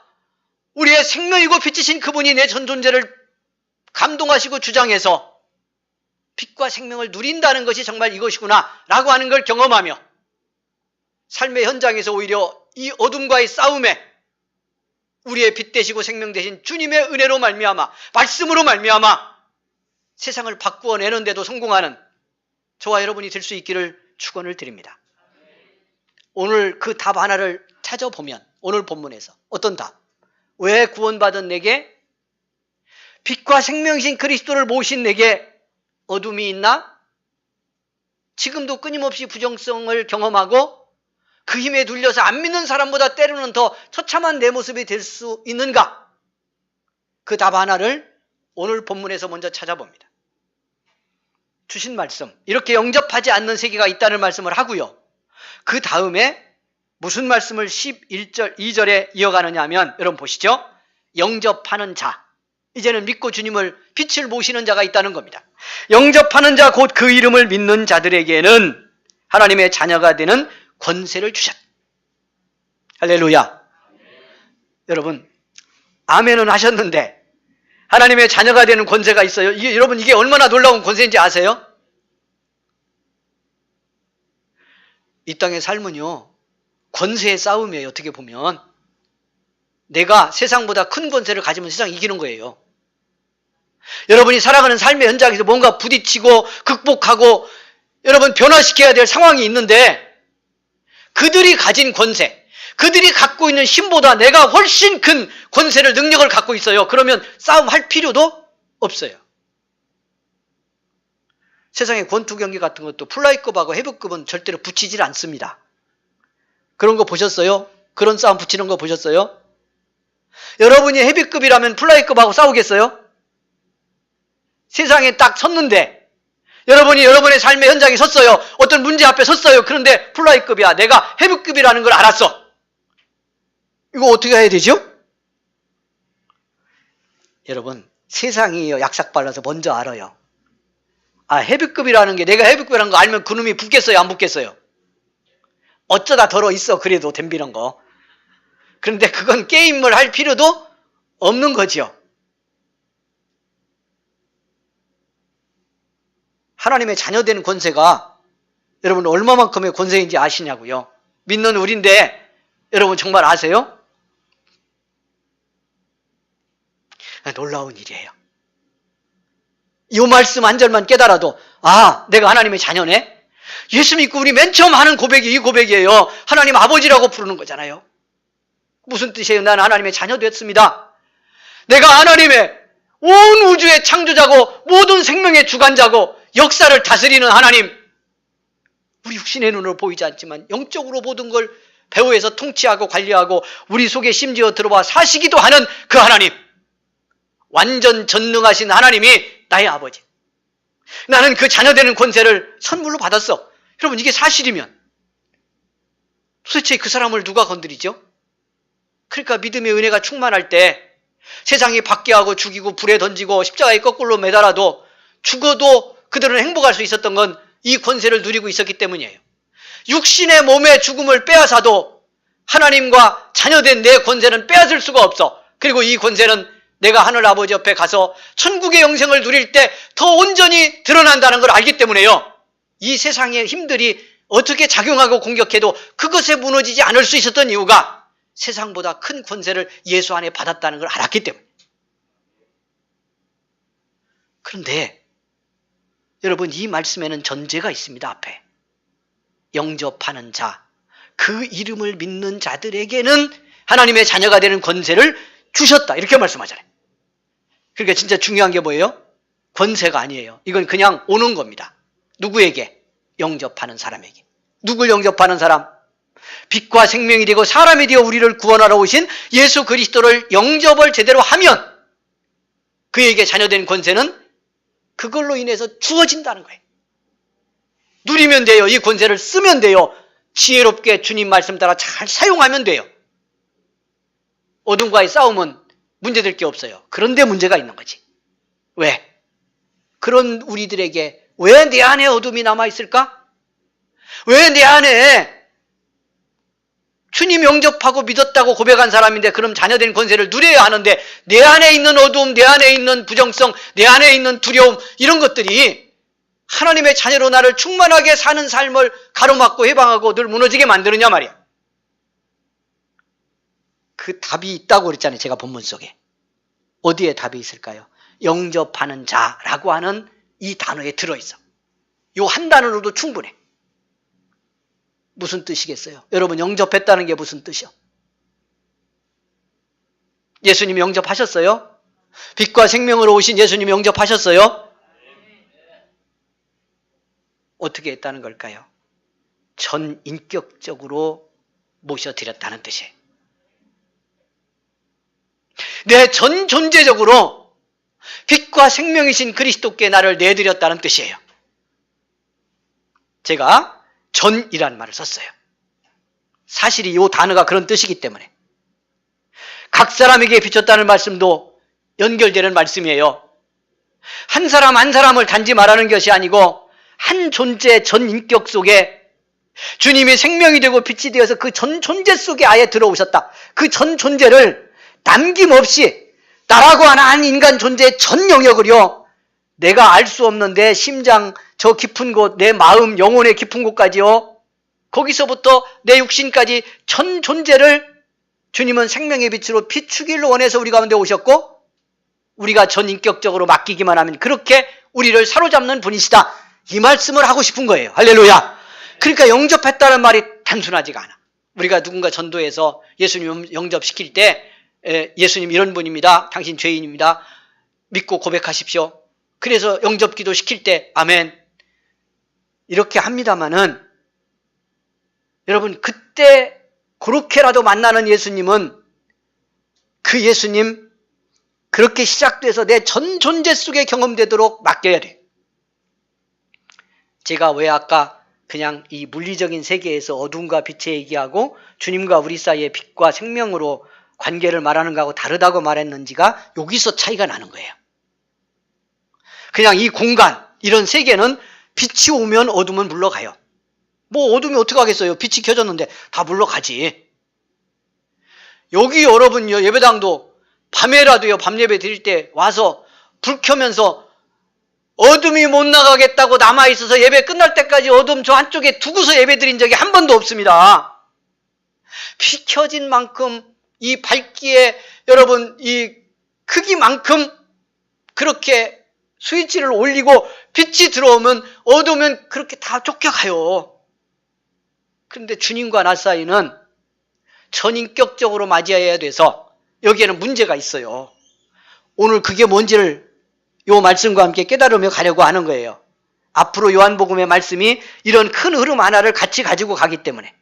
우리의 생명이고 빛이신 그분이 내 전 존재를 감동하시고 주장해서 빛과 생명을 누린다는 것이 정말 이것이구나 라고 하는 걸 경험하며 삶의 현장에서 오히려 이 어둠과의 싸움에 우리의 빛 되시고 생명 되신 주님의 은혜로 말미암아 말씀으로 말미암아 세상을 바꾸어내는 데도 성공하는 저와 여러분이 될 수 있기를 축원을 드립니다. 오늘 그 답 하나를 찾아보면 오늘 본문에서 어떤 답? 왜 구원받은 내게 빛과 생명이신 그리스도를 모신 내게 어둠이 있나? 지금도 끊임없이 부정성을 경험하고 그 힘에 눌려서 안 믿는 사람보다 때로는 더 처참한 내 모습이 될 수 있는가? 그 답 하나를 오늘 본문에서 먼저 찾아봅니다. 주신 말씀, 이렇게 영접하지 않는 세계가 있다는 말씀을 하고요. 그 다음에 무슨 말씀을 11절, 2절에 이어가느냐 하면 여러분 보시죠. 영접하는 자, 이제는 믿고 주님을 빛을 모시는 자가 있다는 겁니다. 영접하는 자 곧 그 이름을 믿는 자들에게는 하나님의 자녀가 되는 권세를 주셨다. 할렐루야. 여러분 아멘은 하셨는데 하나님의 자녀가 되는 권세가 있어요. 여러분 이게 얼마나 놀라운 권세인지 아세요? 이 땅의 삶은요 권세의 싸움이에요. 어떻게 보면 내가 세상보다 큰 권세를 가지면 세상 이기는 거예요. 여러분이 살아가는 삶의 현장에서 뭔가 부딪히고 극복하고 여러분 변화시켜야 될 상황이 있는데 그들이 가진 권세, 그들이 갖고 있는 힘보다 내가 훨씬 큰 권세를, 능력을 갖고 있어요. 그러면 싸움할 필요도 없어요. 세상의 권투 경기 같은 것도 플라이급하고 헤비급은 절대로 붙이질 않습니다. 그런 거 보셨어요? 그런 싸움 붙이는 거 보셨어요? 여러분이 헤비급이라면 플라이급하고 싸우겠어요? 세상에 딱 섰는데 여러분이 여러분의 삶의 현장에 섰어요. 어떤 문제 앞에 섰어요. 그런데 플라이급이야. 내가 헤비급이라는 걸 알았어. 이거 어떻게 해야 되죠? 여러분 세상이 약삭발라서 먼저 알아요. 아 헤비급이라는 게 내가 헤비급이라는 거 알면 그놈이 붙겠어요? 안 붙겠어요? 어쩌다 덜어 있어 그래도 덤비는 거. 그런데 그건 게임을 할 필요도 없는 거죠. 하나님의 자녀된 권세가 여러분 얼마만큼의 권세인지 아시냐고요? 믿는 우리인데 여러분 정말 아세요? 놀라운 일이에요. 이 말씀 한 절만 깨달아도 아 내가 하나님의 자녀네? 예수 믿고 우리 맨 처음 하는 고백이 이 고백이에요. 하나님 아버지라고 부르는 거잖아요. 무슨 뜻이에요? 나는 하나님의 자녀 됐습니다. 내가 하나님의 온 우주의 창조자고 모든 생명의 주관자고 역사를 다스리는 하나님, 우리 육신의 눈으로 보이지 않지만 영적으로 모든 걸 배후에서 통치하고 관리하고 우리 속에 심지어 들어와 사시기도 하는 그 하나님, 완전 전능하신 하나님이 나의 아버지. 나는 그 자녀되는 권세를 선물로 받았어. 여러분, 이게 사실이면 도대체 그 사람을 누가 건드리죠? 그러니까 믿음의 은혜가 충만할 때 세상이 박해하고 죽이고 불에 던지고 십자가에 거꾸로 매달아도 죽어도 그들은 행복할 수 있었던 건 이 권세를 누리고 있었기 때문이에요. 육신의 몸의 죽음을 빼앗아도 하나님과 자녀된 내 권세는 빼앗을 수가 없어. 그리고 이 권세는 내가 하늘 아버지 옆에 가서 천국의 영생을 누릴 때 더 온전히 드러난다는 걸 알기 때문에요. 이 세상의 힘들이 어떻게 작용하고 공격해도 그것에 무너지지 않을 수 있었던 이유가 세상보다 큰 권세를 예수 안에 받았다는 걸 알았기 때문에. 그런데 여러분, 이 말씀에는 전제가 있습니다. 앞에 영접하는 자, 그 이름을 믿는 자들에게는 하나님의 자녀가 되는 권세를 주셨다, 이렇게 말씀하잖아요. 그러니까 진짜 중요한 게 뭐예요? 권세가 아니에요. 이건 그냥 오는 겁니다. 누구에게? 영접하는 사람에게. 누굴 영접하는 사람? 빛과 생명이 되고 사람이 되어 우리를 구원하러 오신 예수 그리스도를 영접을 제대로 하면 그에게 자녀된 권세는 그걸로 인해서 주어진다는 거예요. 누리면 돼요. 이 권세를 쓰면 돼요. 지혜롭게 주님 말씀 따라 잘 사용하면 돼요. 어둠과의 싸움은 문제될 게 없어요. 그런데 문제가 있는 거지. 왜? 그런 우리들에게 왜 내 안에 어둠이 남아있을까? 왜 내 안에 주님 영접하고 믿었다고 고백한 사람인데 그럼 자녀된 권세를 누려야 하는데 내 안에 있는 어두움, 내 안에 있는 부정성, 내 안에 있는 두려움, 이런 것들이 하나님의 자녀로 나를 충만하게 사는 삶을 가로막고 해방하고 늘 무너지게 만드느냐 말이야. 그 답이 있다고 그랬잖아요. 제가 본문 속에. 어디에 답이 있을까요? 영접하는 자라고 하는 이 단어에 들어있어. 이 한 단어로도 충분해. 무슨 뜻이겠어요? 여러분, 영접했다는 게 무슨 뜻이요? 예수님 영접하셨어요? 빛과 생명으로 오신 예수님 영접하셨어요? 어떻게 했다는 걸까요? 전인격적으로 모셔드렸다는 뜻이에요. 내 전 존재적으로 빛과 생명이신 그리스도께 나를 내드렸다는 뜻이에요. 제가 전이라는 말을 썼어요. 사실이 이 단어가 그런 뜻이기 때문에. 각 사람에게 비쳤다는 말씀도 연결되는 말씀이에요. 한 사람 한 사람을 단지 말하는 것이 아니고 한 존재 전 인격 속에 주님이 생명이 되고 빛이 되어서 그 전 존재 속에 아예 들어오셨다. 그 전 존재를 남김없이 나라고 하는 한 인간 존재의 전 영역을요, 내가 알 수 없는 내 심장 저 깊은 곳, 내 마음, 영혼의 깊은 곳까지요, 거기서부터 내 육신까지 전 존재를 주님은 생명의 빛으로 비추기를 원해서 우리 가운데 오셨고, 우리가 전인격적으로 맡기기만 하면 그렇게 우리를 사로잡는 분이시다, 이 말씀을 하고 싶은 거예요. 할렐루야. 그러니까 영접했다는 말이 단순하지가 않아. 우리가 누군가 전도해서 예수님 영접시킬 때 예수님 이런 분입니다, 당신 죄인입니다, 믿고 고백하십시오, 그래서 영접기도 시킬 때 아멘 이렇게 합니다마는, 여러분, 그때 그렇게라도 만나는 예수님은 그 예수님 그렇게 시작돼서 내 전 존재 속에 경험되도록 맡겨야 돼. 제가 왜 아까 그냥 이 물리적인 세계에서 어둠과 빛의 얘기하고 주님과 우리 사이의 빛과 생명으로 관계를 말하는 거하고 다르다고 말했는지가 여기서 차이가 나는 거예요. 그냥 이 공간, 이런 세계는 빛이 오면 어둠은 물러가요. 뭐 어둠이 어떻게 하겠어요? 빛이 켜졌는데 다 물러가지. 여기 여러분요, 예배당도 밤에라도요, 밤 예배 드릴 때 와서 불 켜면서 어둠이 못 나가겠다고 남아있어서 예배 끝날 때까지 어둠 저 한쪽에 두고서 예배 드린 적이 한 번도 없습니다. 피 켜진 만큼 이 밝기에 여러분 이 크기만큼 그렇게 스위치를 올리고 빛이 들어오면 어두우면 그렇게 다 쫓겨가요. 그런데 주님과 나 사이는 전인격적으로 맞이해야 돼서 여기에는 문제가 있어요. 오늘 그게 뭔지를 이 말씀과 함께 깨달으며 가려고 하는 거예요. 앞으로 요한복음의 말씀이 이런 큰 흐름 하나를 같이 가지고 가기 때문에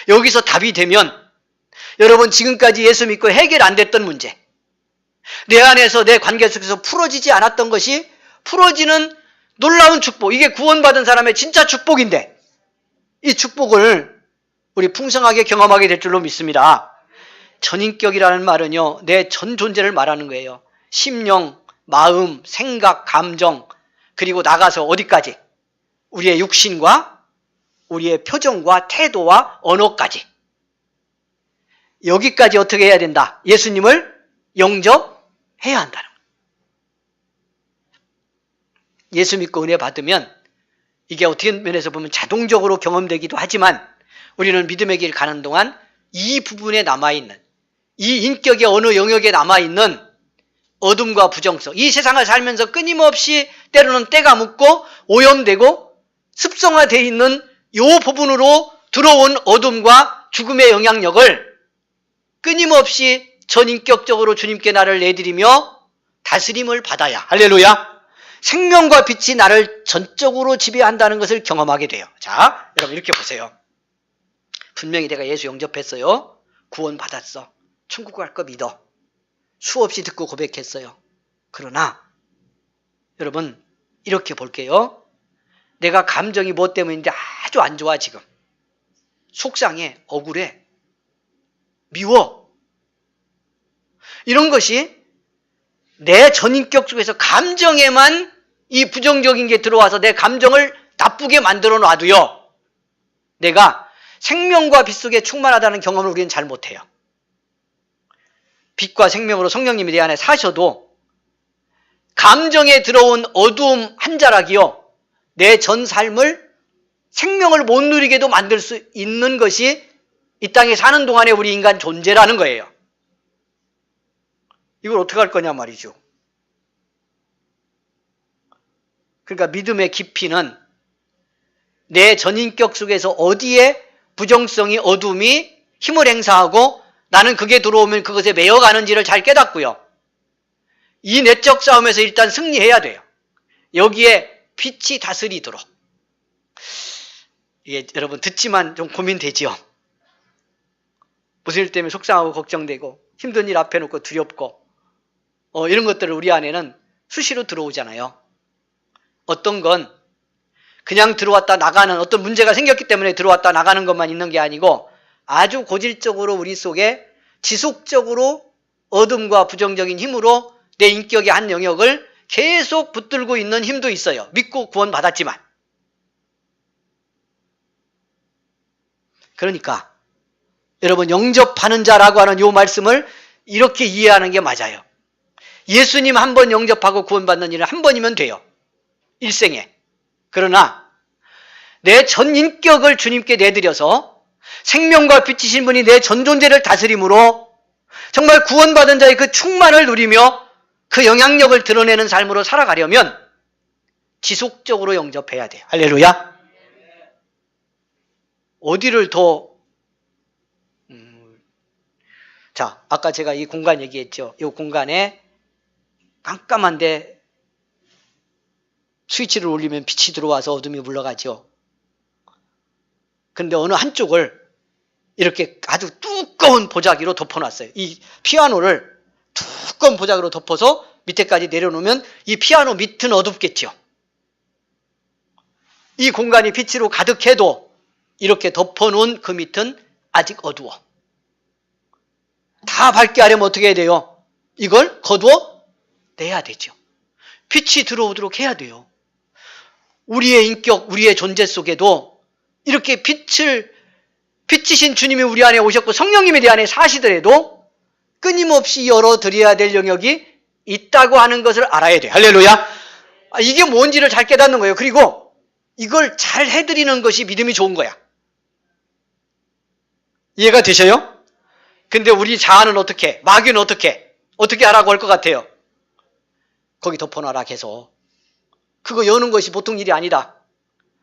여기서 답이 되면 여러분 지금까지 예수 믿고 해결 안 됐던 문제, 내 안에서 내 관계 속에서 풀어지지 않았던 것이 풀어지는 놀라운 축복, 이게 구원받은 사람의 진짜 축복인데 이 축복을 우리 풍성하게 경험하게 될 줄로 믿습니다. 전인격이라는 말은요, 내 전 존재를 말하는 거예요. 심령, 마음, 생각, 감정, 그리고 나가서 어디까지? 우리의 육신과 우리의 표정과 태도와 언어까지. 여기까지 어떻게 해야 된다? 예수님을 영접해야 한다는 거예요. 예수 믿고 은혜 받으면 이게 어떻게 면에서 보면 자동적으로 경험되기도 하지만 우리는 믿음의 길 가는 동안 이 부분에 남아있는, 이 인격의 어느 영역에 남아있는 어둠과 부정성, 이 세상을 살면서 끊임없이 때로는 때가 묻고 오염되고 습성화되어 있는 이 부분으로 들어온 어둠과 죽음의 영향력을 끊임없이 전인격적으로 주님께 나를 내드리며 다스림을 받아야, 할렐루야, 생명과 빛이 나를 전적으로 지배한다는 것을 경험하게 돼요. 자, 여러분 이렇게 보세요. 분명히 내가 예수 영접했어요. 구원 받았어. 천국 갈 거 믿어. 수없이 듣고 고백했어요. 그러나 여러분 이렇게 볼게요. 내가 감정이 뭐 때문인데 아주 안 좋아 지금. 속상해, 억울해, 미워. 이런 것이 내 전인격 속에서 감정에만 이 부정적인 게 들어와서 내 감정을 나쁘게 만들어 놔도요, 내가 생명과 빛 속에 충만하다는 경험을 우리는 잘 못해요. 빛과 생명으로 성령님이 내 안에 사셔도 감정에 들어온 어두움 한 자락이요, 내 전 삶을 생명을 못 누리게도 만들 수 있는 것이 이 땅에 사는 동안에 우리 인간 존재라는 거예요. 이걸 어떻게 할 거냐 말이죠. 그러니까 믿음의 깊이는 내 전인격 속에서 어디에 부정성이, 어둠이 힘을 행사하고 나는 그게 들어오면 그것에 매여가는지를 잘 깨닫고요, 이 내적 싸움에서 일단 승리해야 돼요. 여기에 빛이 다스리도록. 이게 여러분 듣지만 좀 고민되지요. 무슨 일 때문에 속상하고 걱정되고 힘든 일 앞에 놓고 두렵고 이런 것들을 우리 안에는 수시로 들어오잖아요. 어떤 건 그냥 들어왔다 나가는, 어떤 문제가 생겼기 때문에 들어왔다 나가는 것만 있는 게 아니고 아주 고질적으로 우리 속에 지속적으로 어둠과 부정적인 힘으로 내 인격의 한 영역을 계속 붙들고 있는 힘도 있어요. 믿고 구원받았지만. 그러니까 여러분 영접하는 자라고 하는 이 말씀을 이렇게 이해하는 게 맞아요. 예수님 한 번 영접하고 구원받는 일은 한 번이면 돼요. 일생에. 그러나 내 전 인격을 주님께 내드려서 생명과 빛이신 분이 내 전 존재를 다스림으로 정말 구원받은 자의 그 충만을 누리며 그 영향력을 드러내는 삶으로 살아가려면 지속적으로 영접해야 돼요. 할렐루야. 어디를 더 자, 아까 제가 이 공간 얘기했죠. 이 공간에 깜깜한데 스위치를 올리면 빛이 들어와서 어둠이 물러가죠. 근데 어느 한쪽을 이렇게 아주 두꺼운 보자기로 덮어놨어요. 이 피아노를 두꺼운 보자기로 덮어서 밑에까지 내려놓으면 이 피아노 밑은 어둡겠죠. 이 공간이 빛으로 가득해도 이렇게 덮어놓은 그 밑은 아직 어두워. 다 밝게 하려면 어떻게 해야 돼요? 이걸 거두어 내야 되죠. 빛이 들어오도록 해야 돼요. 우리의 인격, 우리의 존재 속에도 이렇게 빛이신 주님이 우리 안에 오셨고 성령님이 내 안에 사시더라도 끊임없이 열어드려야 될 영역이 있다고 하는 것을 알아야 돼요. 할렐루야. 이게 뭔지를 잘 깨닫는 거예요. 그리고 이걸 잘 해드리는 것이 믿음이 좋은 거야. 이해가 되셔요? 근데 우리 자아는 어떻게, 마귀는 어떻게 하라고 할 것 같아요? 거기 덮어놔라 계속. 그거 여는 것이 보통 일이 아니다.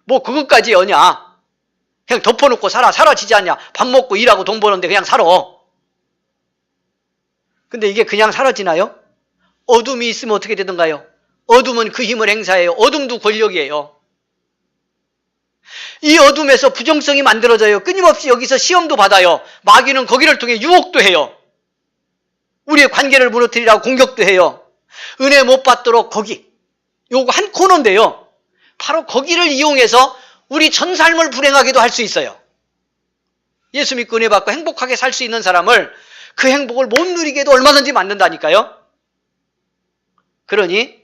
뭐 그것까지 여냐? 그냥 덮어놓고 사라지지 않냐? 밥 먹고 일하고 돈 버는데 그냥 살아. 근데 이게 그냥 사라지나요? 어둠이 있으면 어떻게 되던가요? 어둠은 그 힘을 행사해요. 어둠도 권력이에요. 이 어둠에서 부정성이 만들어져요. 끊임없이 여기서 시험도 받아요. 마귀는 거기를 통해 유혹도 해요. 우리의 관계를 무너뜨리라고 공격도 해요. 은혜 못 받도록 거기. 요거 한 코너인데요. 바로 거기를 이용해서 우리 전 삶을 불행하게도 할 수 있어요. 예수 믿고 은혜 받고 행복하게 살 수 있는 사람을 그 행복을 못 누리게도 얼마든지 만든다니까요. 그러니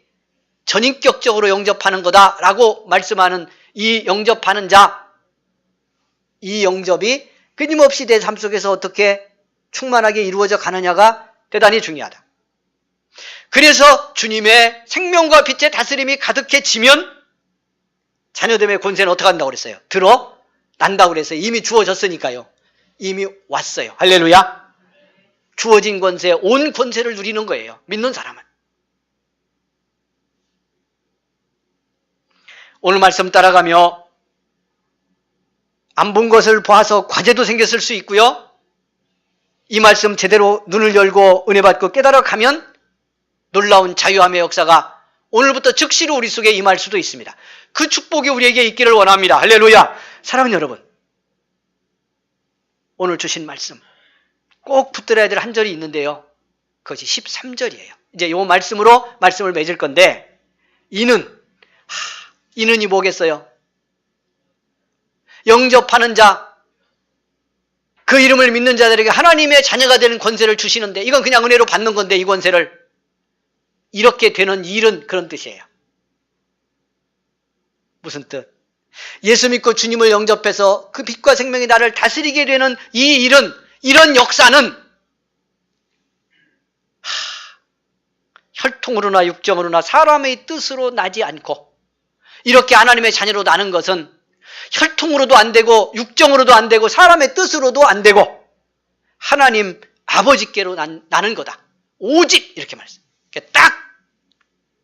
전인격적으로 영접하는 거다라고 말씀하는 이 영접하는 자, 이 영접이 끊임없이 내 삶 속에서 어떻게 충만하게 이루어져 가느냐가 대단히 중요하다. 그래서 주님의 생명과 빛의 다스림이 가득해지면 자녀됨의 권세는 어떻게 한다고 그랬어요? 드러난다고 그랬어요. 이미 주어졌으니까요. 이미 왔어요. 할렐루야. 주어진 권세, 온 권세를 누리는 거예요. 믿는 사람은. 오늘 말씀 따라가며 안 본 것을 봐서 과제도 생겼을 수 있고요. 이 말씀 제대로 눈을 열고 은혜 받고 깨달아가면 놀라운 자유함의 역사가 오늘부터 즉시로 우리 속에 임할 수도 있습니다. 그 축복이 우리에게 있기를 원합니다. 할렐루야. 사랑하는 여러분, 오늘 주신 말씀 꼭 붙들어야 될 한 절이 있는데요. 그것이 13절이에요. 이제 이 말씀으로 말씀을 맺을 건데, 이는이 뭐겠어요? 영접하는 자, 그 이름을 믿는 자들에게 하나님의 자녀가 되는 권세를 주시는데, 이건 그냥 은혜로 받는 건데, 이 권세를 이렇게 되는 일은 그런 뜻이에요. 무슨 뜻? 예수 믿고 주님을 영접해서 그 빛과 생명이 나를 다스리게 되는 이 일은, 이런 역사는 혈통으로나 육정으로나 사람의 뜻으로 나지 않고, 이렇게 하나님의 자녀로 나는 것은 혈통으로도 안 되고 육정으로도 안 되고 사람의 뜻으로도 안 되고 하나님 아버지께로 나는 거다. 오직 이렇게 말했어요. 딱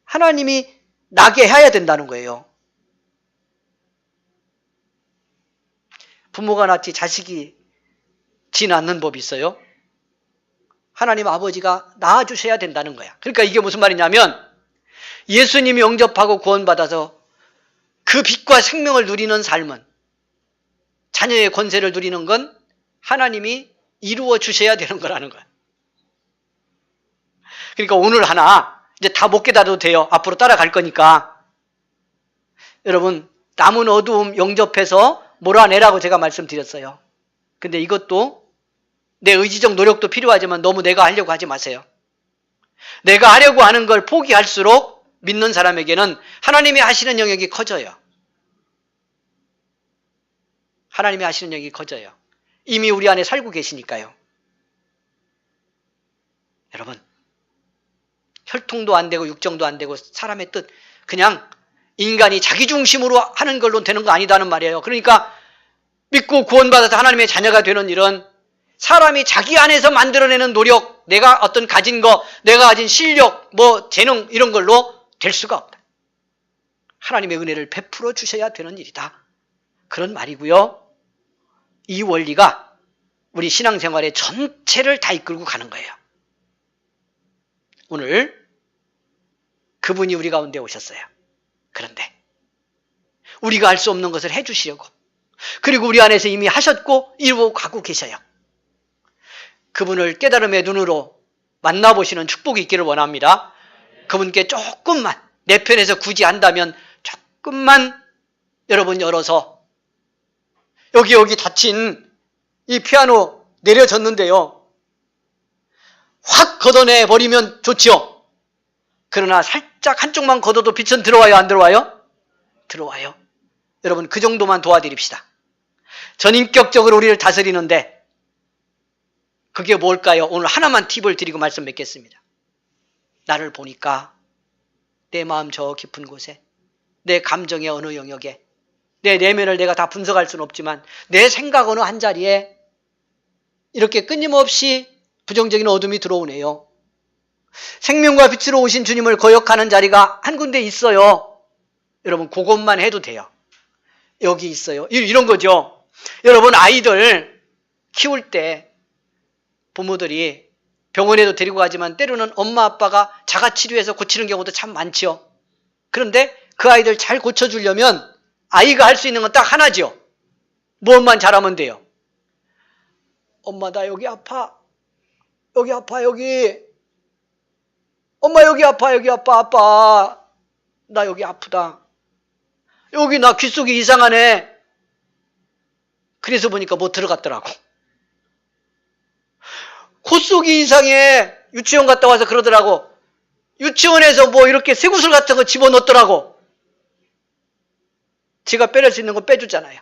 하나님이 나게 해야 된다는 거예요. 부모가 낳지 자식이 지 낳는 법이 있어요. 하나님 아버지가 낳아주셔야 된다는 거야. 그러니까 이게 무슨 말이냐면, 예수님이 영접하고 구원받아서 그 빛과 생명을 누리는 삶은, 자녀의 권세를 누리는 건 하나님이 이루어 주셔야 되는 거라는 거야. 그러니까 오늘 하나 이제 다 못 깨달아도 돼요. 앞으로 따라갈 거니까. 여러분, 남은 어두움 영접해서 몰아내라고 제가 말씀드렸어요. 근데 이것도 내 의지적 노력도 필요하지만 너무 내가 하려고 하지 마세요. 내가 하려고 하는 걸 포기할수록 믿는 사람에게는 하나님이 하시는 영역이 커져요. 하나님이 하시는 영역이 커져요. 이미 우리 안에 살고 계시니까요. 여러분, 혈통도 안 되고 육정도 안 되고 사람의 뜻, 그냥 인간이 자기 중심으로 하는 걸로 되는 거 아니다는 말이에요. 그러니까 믿고 구원받아서 하나님의 자녀가 되는 일은 사람이 자기 안에서 만들어내는 노력, 내가 어떤 가진 거, 내가 가진 실력, 재능 이런 걸로 될 수가 없다. 하나님의 은혜를 베풀어 주셔야 되는 일이다. 그런 말이고요. 이 원리가 우리 신앙생활의 전체를 다 이끌고 가는 거예요. 오늘 그분이 우리 가운데 오셨어요. 그런데 우리가 할 수 없는 것을 해주시려고, 그리고 우리 안에서 이미 하셨고 이루어 가고 계셔요. 그분을 깨달음의 눈으로 만나보시는 축복이 있기를 원합니다. 그분께 조금만, 내 편에서 굳이 한다면 조금만 여러분 열어서, 여기 닫힌 이 피아노 내려졌는데요, 확 걷어내 버리면 좋죠. 그러나 살짝 한쪽만 걷어도 빛은 들어와요, 안 들어와요? 들어와요. 여러분, 그 정도만 도와드립시다. 전인격적으로 우리를 다스리는데 그게 뭘까요? 오늘 하나만 팁을 드리고 말씀 맺겠습니다. 나를 보니까 내 마음 저 깊은 곳에, 내 감정의 어느 영역에, 내 내면을 내가 다 분석할 수는 없지만 내 생각 어느 한 자리에 이렇게 끊임없이 부정적인 어둠이 들어오네요. 생명과 빛으로 오신 주님을 거역하는 자리가 한 군데 있어요. 여러분, 그것만 해도 돼요. 여기 있어요. 이런 거죠. 여러분, 아이들 키울 때 부모들이 병원에도 데리고 가지만 때로는 엄마 아빠가 자가치료해서 고치는 경우도 참 많죠. 그런데 그 아이들 잘 고쳐주려면 아이가 할 수 있는 건 딱 하나죠. 무엇만 잘하면 돼요. 엄마, 나 여기 아파. 여기 아파, 여기. 엄마, 여기 아파, 여기 아파, 아빠. 나 여기 아프다. 여기 나 귓속이 이상하네. 그래서 보니까 못 들어갔더라고. 콧속이 이상해. 유치원 갔다 와서 그러더라고. 유치원에서 뭐 이렇게 쇠구슬 같은 거 집어넣더라고. 지가 빼낼 수 있는 거 빼주잖아요.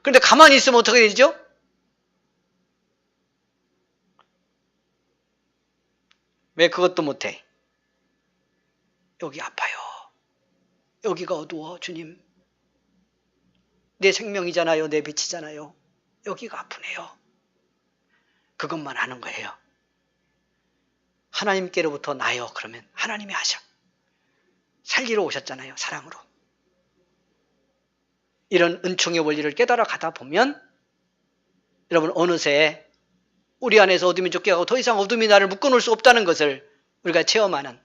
그런데 가만히 있으면 어떻게 되죠? 왜 그것도 못해? 여기 아파요. 여기가 어두워, 주님. 내 생명이잖아요. 내 빛이잖아요. 여기가 아프네요. 그것만 하는 거예요. 하나님께로부터 나요. 그러면 하나님이 하셔. 살리러 오셨잖아요. 사랑으로. 이런 은총의 원리를 깨달아 가다 보면 여러분 어느새 우리 안에서 어둠이 쫓겨가고 더 이상 어둠이 나를 묶어놓을 수 없다는 것을 우리가 체험하는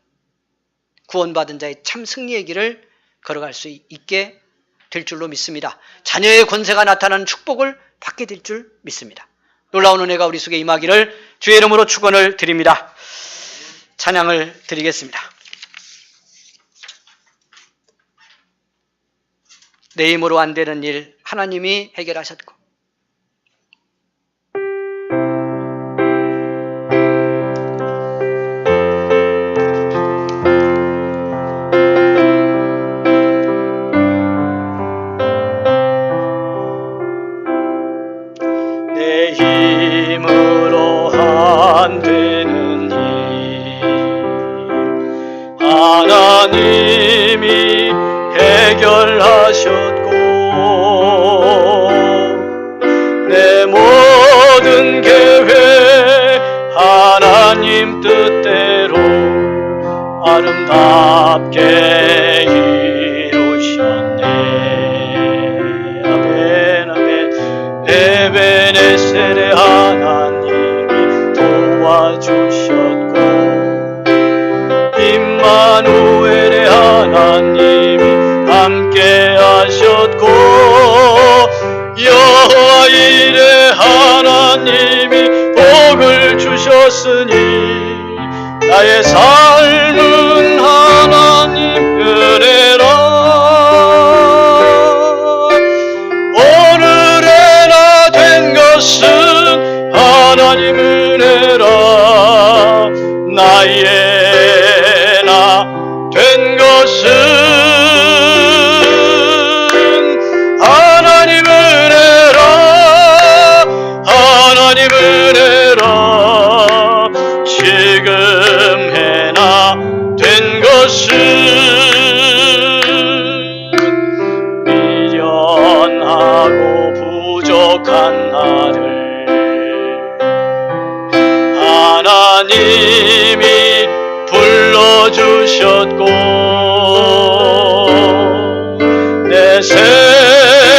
구원받은 자의 참 승리의 길을 걸어갈 수 있게 될 줄로 믿습니다. 자녀의 권세가 나타나는 축복을 받게 될 줄 믿습니다. 놀라운 은혜가 우리 속에 임하기를 주의 이름으로 축원을 드립니다. 찬양을 드리겠습니다. 내 힘으로 안 되는 일 하나님이 해결하셨고 내 힘으로 안 되는 일 하나님이 해결하셨고 내 모든 계획 하나님 뜻대로 아름답게 이루셨네. 아멘 아멘. 에베네셀의 하나님이 도와주셨고 임마누엘의 하나님이 함께 하셨고 여호와 일의 하나님이 복을 주셨으니 나의 삶은 하나님 은혜라. 오늘의 나 된 것은 하나님 은혜라. 나의 나 된 것은 하나님 은혜라. 하나님 은혜라. 지금 해나 된 것은 미련하고 부족한 나를 하나님이 불러주셨고 내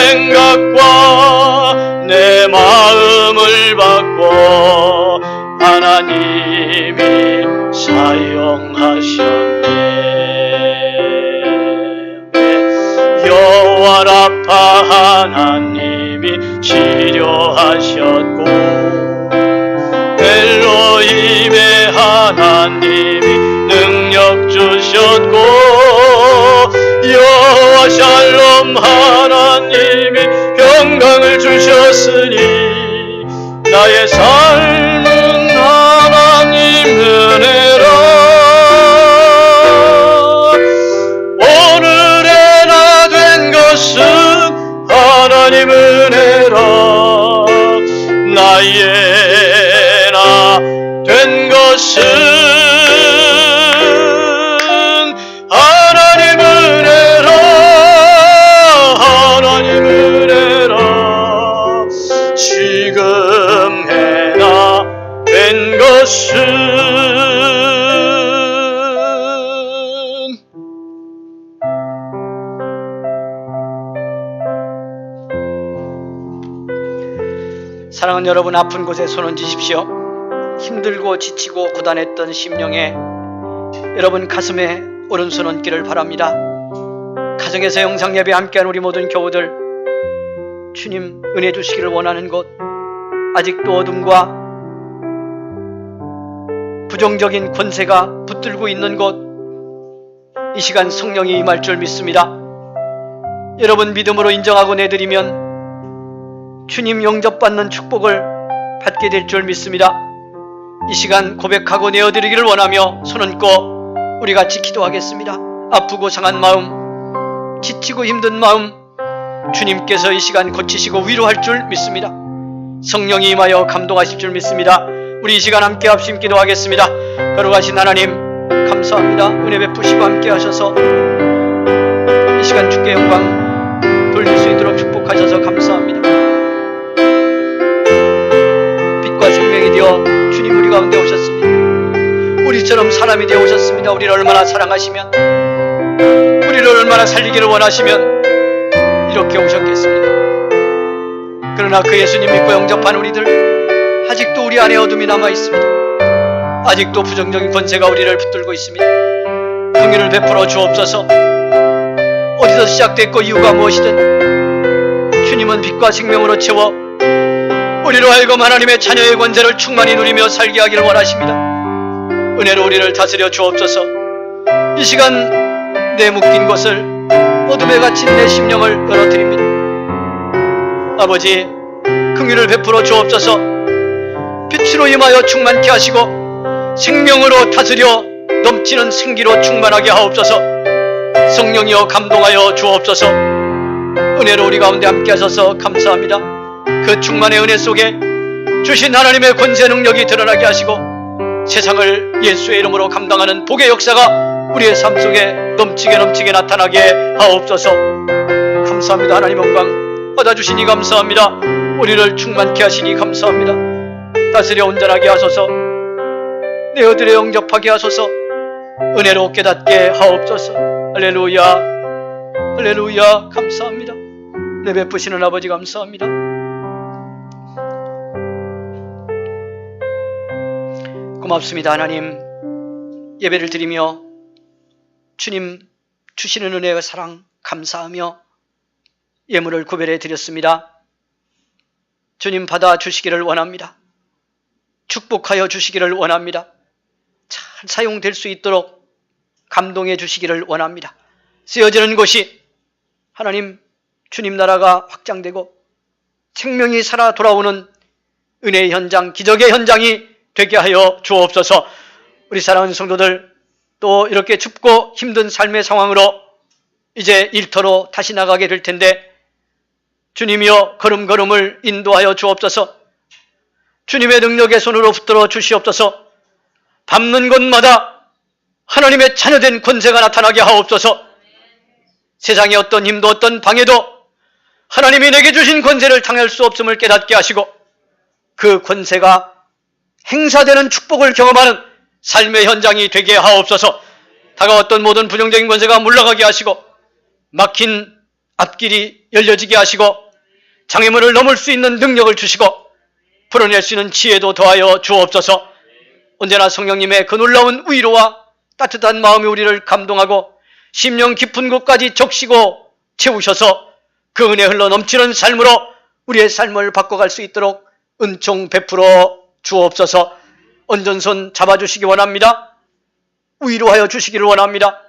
생각과 내 마음을 바꿔 하나님이 사용하셨네. 여호와 라파 하나님이 치료하셨고 엘로힘의 하나님이 능력 주셨고 여호와 샬롬 하나님이 평강을 주셨으니 나의 삶은 하나님 은혜라. 오늘의 나 된 것은 하나님 은혜라. 나의 나 된 것은 하나님 은혜라. 하나님 은혜라. 지금 해나 된 것은 사랑하는 여러분, 아픈 곳에 손 얹으십시오. 힘들고 지치고 고단했던 심령에 여러분 가슴에 오른손 얹기를 바랍니다. 가정에서 영상 예배 함께한 우리 모든 교우들, 주님 은혜 주시기를 원하는 곳, 아직도 어둠과 부정적인 권세가 붙들고 있는 곳, 이 시간 성령이 임할 줄 믿습니다. 여러분 믿음으로 인정하고 내드리면 주님 영접받는 축복을 받게 될 줄 믿습니다. 이 시간 고백하고 내어드리기를 원하며 손 얹고 우리 같이 기도하겠습니다. 아프고 상한 마음, 지치고 힘든 마음 주님께서 이 시간 고치시고 위로할 줄 믿습니다. 성령이 임하여 감동하실 줄 믿습니다. 우리 이 시간 함께 합심 기도하겠습니다. 거룩하신 하나님 감사합니다. 은혜 베푸시고 함께 하셔서 이 시간 주께 영광 돌릴 수 있도록 축복하셔서 감사합니다. 빛과 생명이 되어 주님 우리 가운데 오셨습니다. 우리처럼 사람이 되어 오셨습니다. 우리를 얼마나 사랑하시면, 우리를 얼마나 살리기를 원하시면 이렇게 오셨겠습니까? 그러나 그 예수님 믿고 영접한 우리들 아직도 우리 안에 어둠이 남아 있습니다. 아직도 부정적인 권세가 우리를 붙들고 있습니다. 긍휼을 베풀어 주옵소서. 어디서 시작됐고 이유가 무엇이든 주님은 빛과 생명으로 채워 우리로 하여금 하나님의 자녀의 권세를 충만히 누리며 살게 하기를 원하십니다. 은혜로 우리를 다스려 주옵소서. 이 시간 내 묶인 곳을, 어둠에 갇힌 내 심령을 열어드립니다. 아버지, 긍휼을 베풀어 주옵소서. 빛으로 임하여 충만케 하시고 생명으로 다스려 넘치는 생기로 충만하게 하옵소서. 성령이여 감동하여 주옵소서. 은혜로 우리 가운데 함께 하셔서 감사합니다. 그 충만의 은혜 속에 주신 하나님의 권세 능력이 드러나게 하시고 세상을 예수의 이름으로 감당하는 복의 역사가 우리의 삶 속에 넘치게 나타나게 하옵소서. 감사합니다. 하나님 영광 받아주시니 감사합니다. 우리를 충만케 하시니 감사합니다. 다스려 온전하게 하소서. 내어드려 영접하게 하소서. 은혜로 깨닫게 하옵소서. 할렐루야, 할렐루야. 감사합니다. 내 베푸시는 아버지 감사합니다. 고맙습니다. 하나님, 예배를 드리며 주님 주시는 은혜와 사랑 감사하며 예물을 구별해 드렸습니다. 주님 받아주시기를 원합니다. 축복하여 주시기를 원합니다. 잘 사용될 수 있도록 감동해 주시기를 원합니다. 쓰여지는 곳이 하나님 주님 나라가 확장되고 생명이 살아 돌아오는 은혜의 현장, 기적의 현장이 되게 하여 주옵소서. 우리 사랑하는 성도들, 또 이렇게 춥고 힘든 삶의 상황으로 이제 일터로 다시 나가게 될 텐데 주님이여 걸음걸음을 인도하여 주옵소서. 주님의 능력의 손으로 붙들어 주시옵소서. 밟는 곳마다 하나님의 자녀된 권세가 나타나게 하옵소서. 세상의 어떤 힘도 어떤 방해도 하나님이 내게 주신 권세를 당할 수 없음을 깨닫게 하시고 그 권세가 행사되는 축복을 경험하는 삶의 현장이 되게 하옵소서. 다가왔던 모든 부정적인 권세가 물러가게 하시고 막힌 앞길이 열려지게 하시고 장애물을 넘을 수 있는 능력을 주시고 풀어낼 수 있는 지혜도 더하여 주옵소서. 언제나 성령님의 그 놀라운 위로와 따뜻한 마음이 우리를 감동하고 심령 깊은 곳까지 적시고 채우셔서 그 은혜 흘러 넘치는 삶으로 우리의 삶을 바꿔갈 수 있도록 은총 베풀어 주옵소서. 언전손 잡아주시기 원합니다. 위로하여 주시기를 원합니다.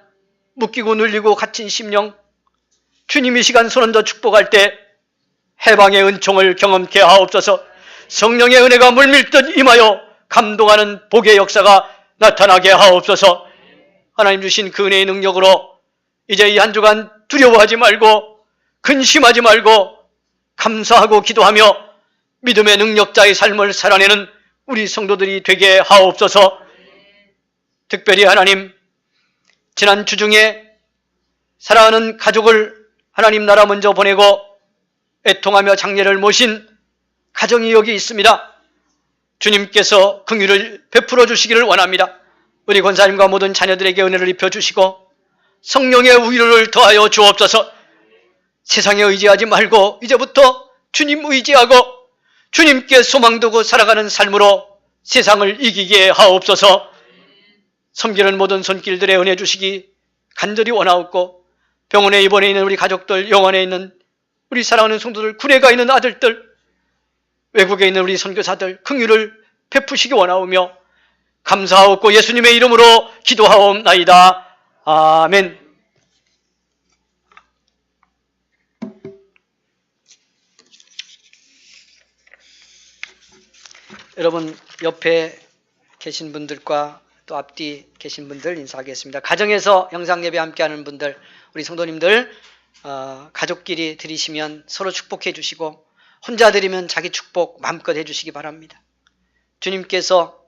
묶이고 눌리고 갇힌 심령, 주님 이 시간 손 얹어 축복할 때 해방의 은총을 경험케 하옵소서. 성령의 은혜가 물밀듯 임하여 감동하는 복의 역사가 나타나게 하옵소서. 하나님 주신 그 은혜의 능력으로 이제 이 한 주간 두려워하지 말고 근심하지 말고 감사하고 기도하며 믿음의 능력자의 삶을 살아내는 우리 성도들이 되게 하옵소서. 특별히 하나님, 지난 주 중에 사랑하는 가족을 하나님 나라 먼저 보내고 애통하며 장례를 모신 가정이 여기 있습니다. 주님께서 긍휼을 베풀어 주시기를 원합니다. 우리 권사님과 모든 자녀들에게 은혜를 입혀주시고 성령의 위로를 더하여 주옵소서. 세상에 의지하지 말고 이제부터 주님 의지하고 주님께 소망 두고 살아가는 삶으로 세상을 이기게 하옵소서. 섬기는 모든 손길들에 은혜 주시기 간절히 원하옵고 병원에 입원해 있는 우리 가족들, 영원에 있는 우리 사랑하는 성도들, 군에 가 있는 아들들, 외국에 있는 우리 선교사들 긍휼을 베푸시기 원하오며 감사하옵고 예수님의 이름으로 기도하옵나이다. 아멘. 여러분 옆에 계신 분들과 또 앞뒤 계신 분들 인사하겠습니다. 가정에서 영상 예배 함께하는 분들, 우리 성도님들 가족끼리 드리시면 서로 축복해 주시고 혼자 드리면 자기 축복 마음껏 해주시기 바랍니다. 주님께서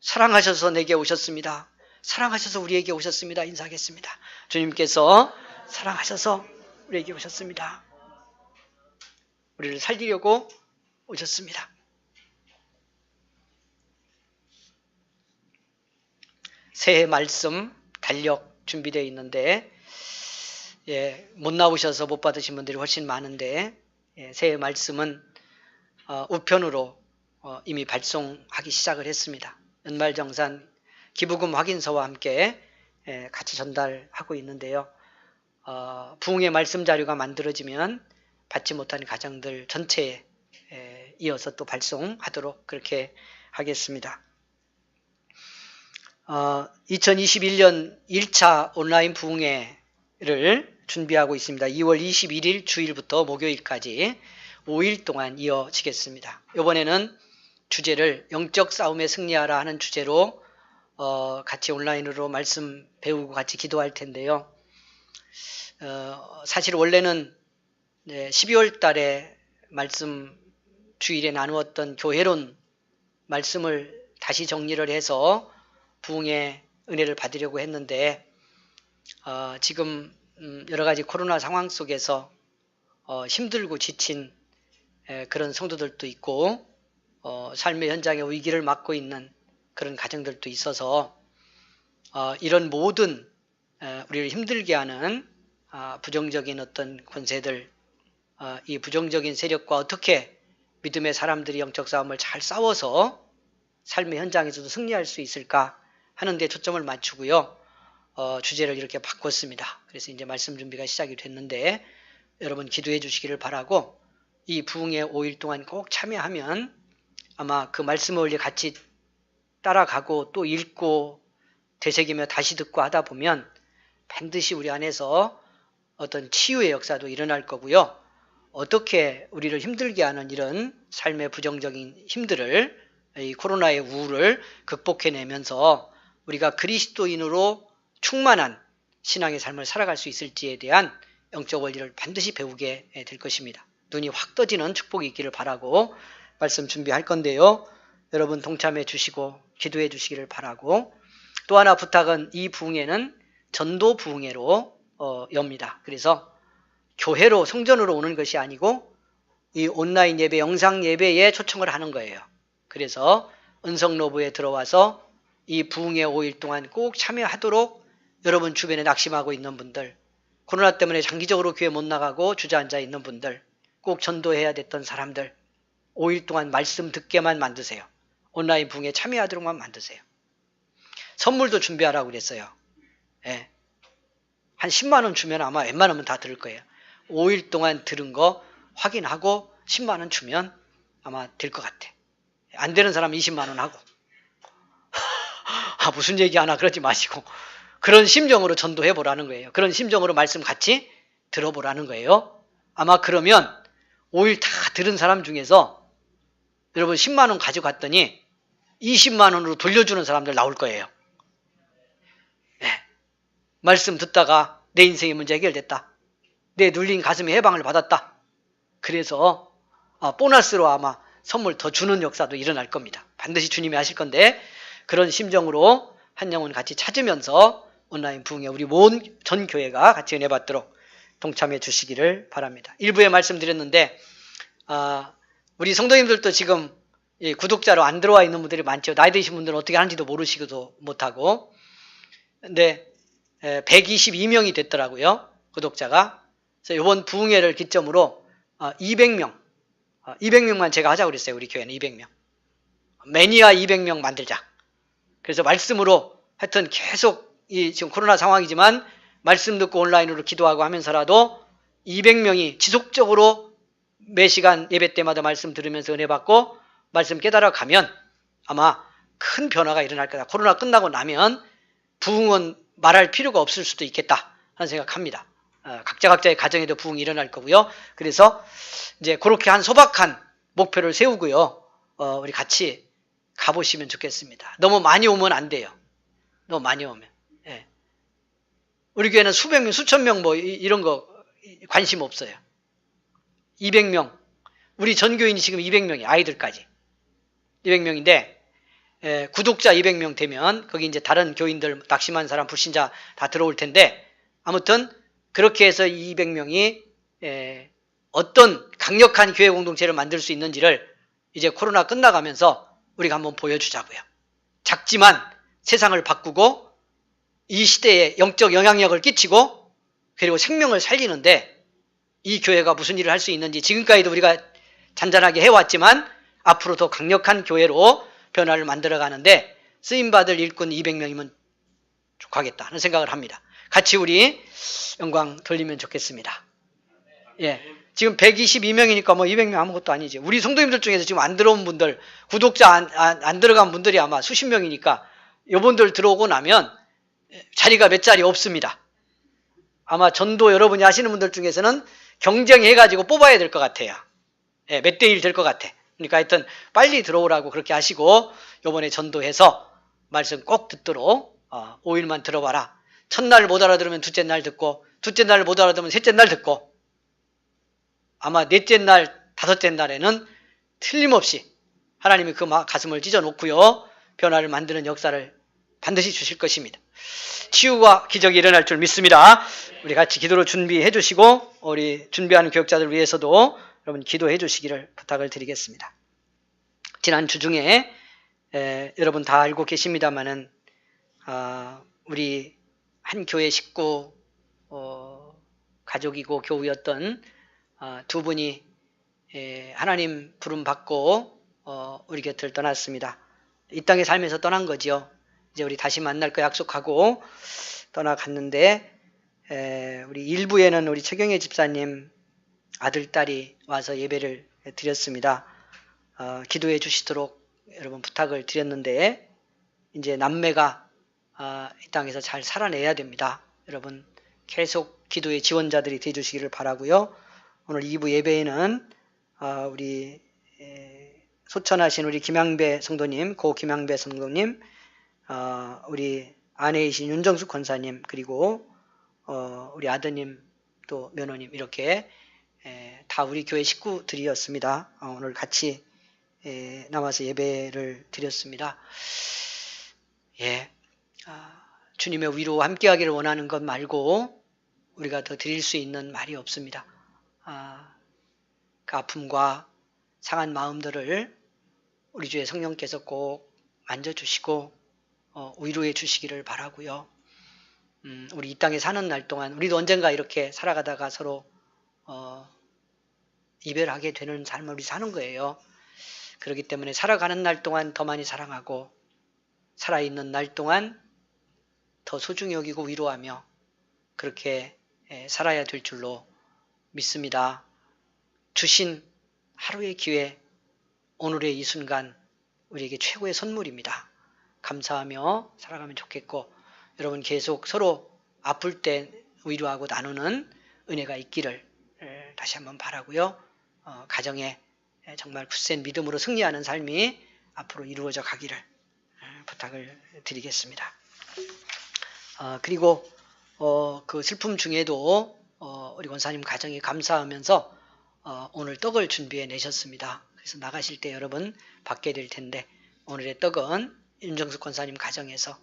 사랑하셔서 내게 오셨습니다. 사랑하셔서 우리에게 오셨습니다. 인사하겠습니다. 주님께서 사랑하셔서 우리에게 오셨습니다. 우리를 살리려고 오셨습니다. 새해 말씀 달력 준비되어 있는데 못 나오셔서 못 받으신 분들이 훨씬 많은데 새해 말씀은 우편으로 이미 발송하기 시작을 했습니다. 연말정산 기부금 확인서와 함께 같이 전달하고 있는데요. 부흥의 말씀 자료가 만들어지면 받지 못한 가정들 전체에 이어서 또 발송하도록 그렇게 하겠습니다. 2021년 1차 온라인 부흥회를 준비하고 있습니다. 2월 21일 주일부터 목요일까지 5일 동안 이어지겠습니다. 이번에는 주제를 영적 싸움에 승리하라 하는 주제로 같이 온라인으로 말씀 배우고 같이 기도할 텐데요. 사실 원래는 12월 달에 말씀 주일에 나누었던 교회론 말씀을 다시 정리를 해서 부흥의 은혜를 받으려고 했는데 지금 여러 가지 코로나 상황 속에서 힘들고 지친 그런 성도들도 있고 삶의 현장에 위기를 맞고 있는 그런 가정들도 있어서 이런 모든 우리를 힘들게 하는 부정적인 어떤 권세들, 이 부정적인 세력과 어떻게 믿음의 사람들이 영적 싸움을 잘 싸워서 삶의 현장에서도 승리할 수 있을까 하는 데 초점을 맞추고요. 주제를 이렇게 바꿨습니다. 그래서 이제 말씀 준비가 시작이 됐는데 여러분 기도해 주시기를 바라고 이 부흥의 5일 동안 꼭 참여하면 아마 그 말씀을 같이 따라가고 또 읽고 되새기며 다시 듣고 하다 보면 반드시 우리 안에서 어떤 치유의 역사도 일어날 거고요. 어떻게 우리를 힘들게 하는 이런 삶의 부정적인 힘들을 이 코로나의 우울을 극복해내면서 우리가 그리스도인으로 충만한 신앙의 삶을 살아갈 수 있을지에 대한 영적 원리를 반드시 배우게 될 것입니다. 눈이 확 떠지는 축복이 있기를 바라고 말씀 준비할 건데요. 여러분 동참해 주시고 기도해 주시기를 바라고 또 하나 부탁은 이 부흥회는 전도 부흥회로 엽니다. 그래서 교회로 성전으로 오는 것이 아니고 이 온라인 예배, 영상 예배에 초청을 하는 거예요. 그래서 은성로브에 들어와서 이 부흥의 5일 동안 꼭 참여하도록 여러분 주변에 낙심하고 있는 분들, 코로나 때문에 장기적으로 교회 못 나가고 주저앉아 있는 분들, 꼭 전도해야 됐던 사람들 5일 동안 말씀 듣게만 만드세요. 온라인 부흥에 참여하도록만 만드세요. 선물도 준비하라고 그랬어요. 예. 한 10만 원 주면 아마 웬만하면 다 들을 거예요. 5일 동안 들은 거 확인하고 10만 원 주면 아마 될 것 같아. 안 되는 사람은 20만 원 하고. 무슨 얘기 하나 그러지 마시고 그런 심정으로 전도해 보라는 거예요. 그런 심정으로 말씀 같이 들어보라는 거예요. 아마 그러면 5일 다 들은 사람 중에서 여러분 10만 원 가져갔더니 20만 원으로 돌려주는 사람들 나올 거예요. 네. 말씀 듣다가 내 인생의 문제 해결됐다. 내 눌린 가슴이 해방을 받았다. 그래서 보너스로 아마 선물 더 주는 역사도 일어날 겁니다. 반드시 주님이 하실 건데 그런 심정으로 한 영혼 같이 찾으면서 온라인 부흥에 우리 전 교회가 같이 은혜 받도록 동참해 주시기를 바랍니다. 일부에 말씀드렸는데 우리 성도님들도 지금 구독자로 안 들어와 있는 분들이 많죠. 나이 드신 분들은 어떻게 하는지도 모르시기도 못하고 근데 122명이 됐더라고요. 구독자가. 그래서 이번 부흥회를 기점으로 200명만 제가 하자고 그랬어요. 우리 교회는 200명. 매니아 200명 만들자. 그래서 말씀으로 하여튼 계속 지금 코로나 상황이지만 말씀 듣고 온라인으로 기도하고 하면서라도 200명이 지속적으로 매 시간 예배 때마다 말씀 들으면서 은혜 받고 말씀 깨달아 가면 아마 큰 변화가 일어날 거다. 코로나 끝나고 나면 부흥은 말할 필요가 없을 수도 있겠다 하는 생각합니다. 각자의 가정에도 부흥이 일어날 거고요. 그래서 이제 그렇게 한 소박한 목표를 세우고요. 우리 같이 가보시면 좋겠습니다. 너무 많이 오면 안 돼요. 너무 많이 오면. 예. 우리 교회는 수백 명, 수천 명 뭐 이런 거 관심 없어요. 200명. 우리 전교인이 지금 200명이 아이들까지. 200명인데 구독자 200명 되면 거기 이제 다른 교인들 낙심한 사람 불신자 다 들어올 텐데 아무튼 그렇게 해서 200명이 어떤 강력한 교회 공동체를 만들 수 있는지를 이제 코로나 끝나가면서 우리가 한번 보여주자고요. 작지만 세상을 바꾸고 이 시대에 영적 영향력을 끼치고 그리고 생명을 살리는데 이 교회가 무슨 일을 할 수 있는지 지금까지도 우리가 잔잔하게 해왔지만 앞으로 더 강력한 교회로 변화를 만들어가는데 쓰임받을 일꾼 200명이면 족하겠다 하는 생각을 합니다. 같이 우리 영광 돌리면 좋겠습니다. 예. 지금 122명이니까 뭐 200명 아무것도 아니지. 우리 성도님들 중에서 지금 안 들어온 분들, 구독자 안 들어간 분들이 아마 수십 명이니까 요분들 들어오고 나면 자리가 몇 자리 없습니다. 아마 전도 여러분이 하시는 분들 중에서는 경쟁해가지고 뽑아야 될 것 같아요. 예, 몇 대 1 될 것 같아. 그러니까 하여튼 빨리 들어오라고 그렇게 하시고 요번에 전도해서 말씀 꼭 듣도록 5일만 들어봐라. 첫날 못 알아들으면 둘째 날 듣고 둘째 날 못 알아들으면 셋째 날 듣고 아마 넷째 날, 다섯째 날에는 틀림없이 하나님이 그 가슴을 찢어놓고요. 변화를 만드는 역사를 반드시 주실 것입니다. 치유와 기적이 일어날 줄 믿습니다. 우리 같이 기도로 준비해 주시고 우리 준비하는 교역자들 위해서도 여러분 기도해 주시기를 부탁을 드리겠습니다. 지난 주 중에 여러분 다 알고 계십니다마는 우리 한 교회 식구 가족이고 교우였던 두 분이 하나님 부름 받고 우리 곁을 떠났습니다. 이 땅에 살면서 떠난 거지요. 이제 우리 다시 만날 거 약속하고 떠나갔는데 우리 일부에는 우리 최경혜 집사님 아들, 딸이 와서 예배를 드렸습니다. 기도해 주시도록 여러분 부탁을 드렸는데 이제 남매가 이 땅에서 잘 살아내야 됩니다. 여러분 계속 기도의 지원자들이 되어주시기를 바라고요. 오늘 2부 예배에는 우리 소천하신 우리 김양배 성도님, 고 김양배 성도님, 우리 아내이신 윤정숙 권사님, 그리고 우리 아드님 또 며느님 이렇게 다 우리 교회 식구들이었습니다. 오늘 같이 남아서 예배를 드렸습니다. 예, 주님의 위로 함께하기를 원하는 것 말고 우리가 더 드릴 수 있는 말이 없습니다. 그 아픔과 상한 마음들을 우리 주의 성령께서 꼭 만져주시고 위로해 주시기를 바라고요. 우리 이 땅에 사는 날 동안 우리도 언젠가 이렇게 살아가다가 서로 이별하게 되는 삶을 우리 사는 거예요. 그렇기 때문에 살아가는 날 동안 더 많이 사랑하고 살아있는 날 동안 더 소중히 여기고 위로하며 그렇게 살아야 될 줄로 믿습니다. 주신 하루의 기회, 오늘의 이 순간 우리에게 최고의 선물입니다. 감사하며 살아가면 좋겠고 여러분 계속 서로 아플 때 위로하고 나누는 은혜가 있기를 다시 한번 바라고요. 가정에 정말 굳센 믿음으로 승리하는 삶이 앞으로 이루어져 가기를 부탁을 드리겠습니다. 그리고 그 슬픔 중에도 우리 권사님 가정이 감사하면서 오늘 떡을 준비해 내셨습니다. 그래서 나가실 때 여러분 받게 될 텐데 오늘의 떡은 윤정숙 권사님 가정에서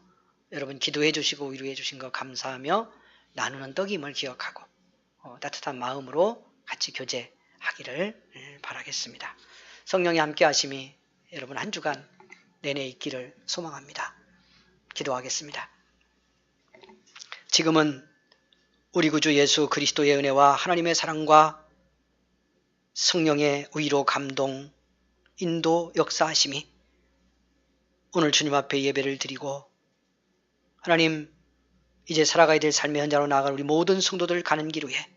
여러분 기도해 주시고 위로해 주신 거 감사하며 나누는 떡임을 기억하고 따뜻한 마음으로 같이 교제하기를 바라겠습니다. 성령의 함께 하심이 여러분 한 주간 내내 있기를 소망합니다. 기도하겠습니다. 지금은 우리 구주 예수 그리스도의 은혜와 하나님의 사랑과 성령의 위로 감동, 인도 역사하심이 오늘 주님 앞에 예배를 드리고 하나님 이제 살아가야 될 삶의 현장으로 나아갈 우리 모든 성도들 가는 길 위에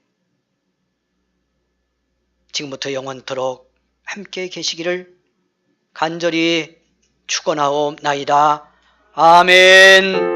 지금부터 영원토록 함께 계시기를 간절히 축원하옵나이다. 아멘.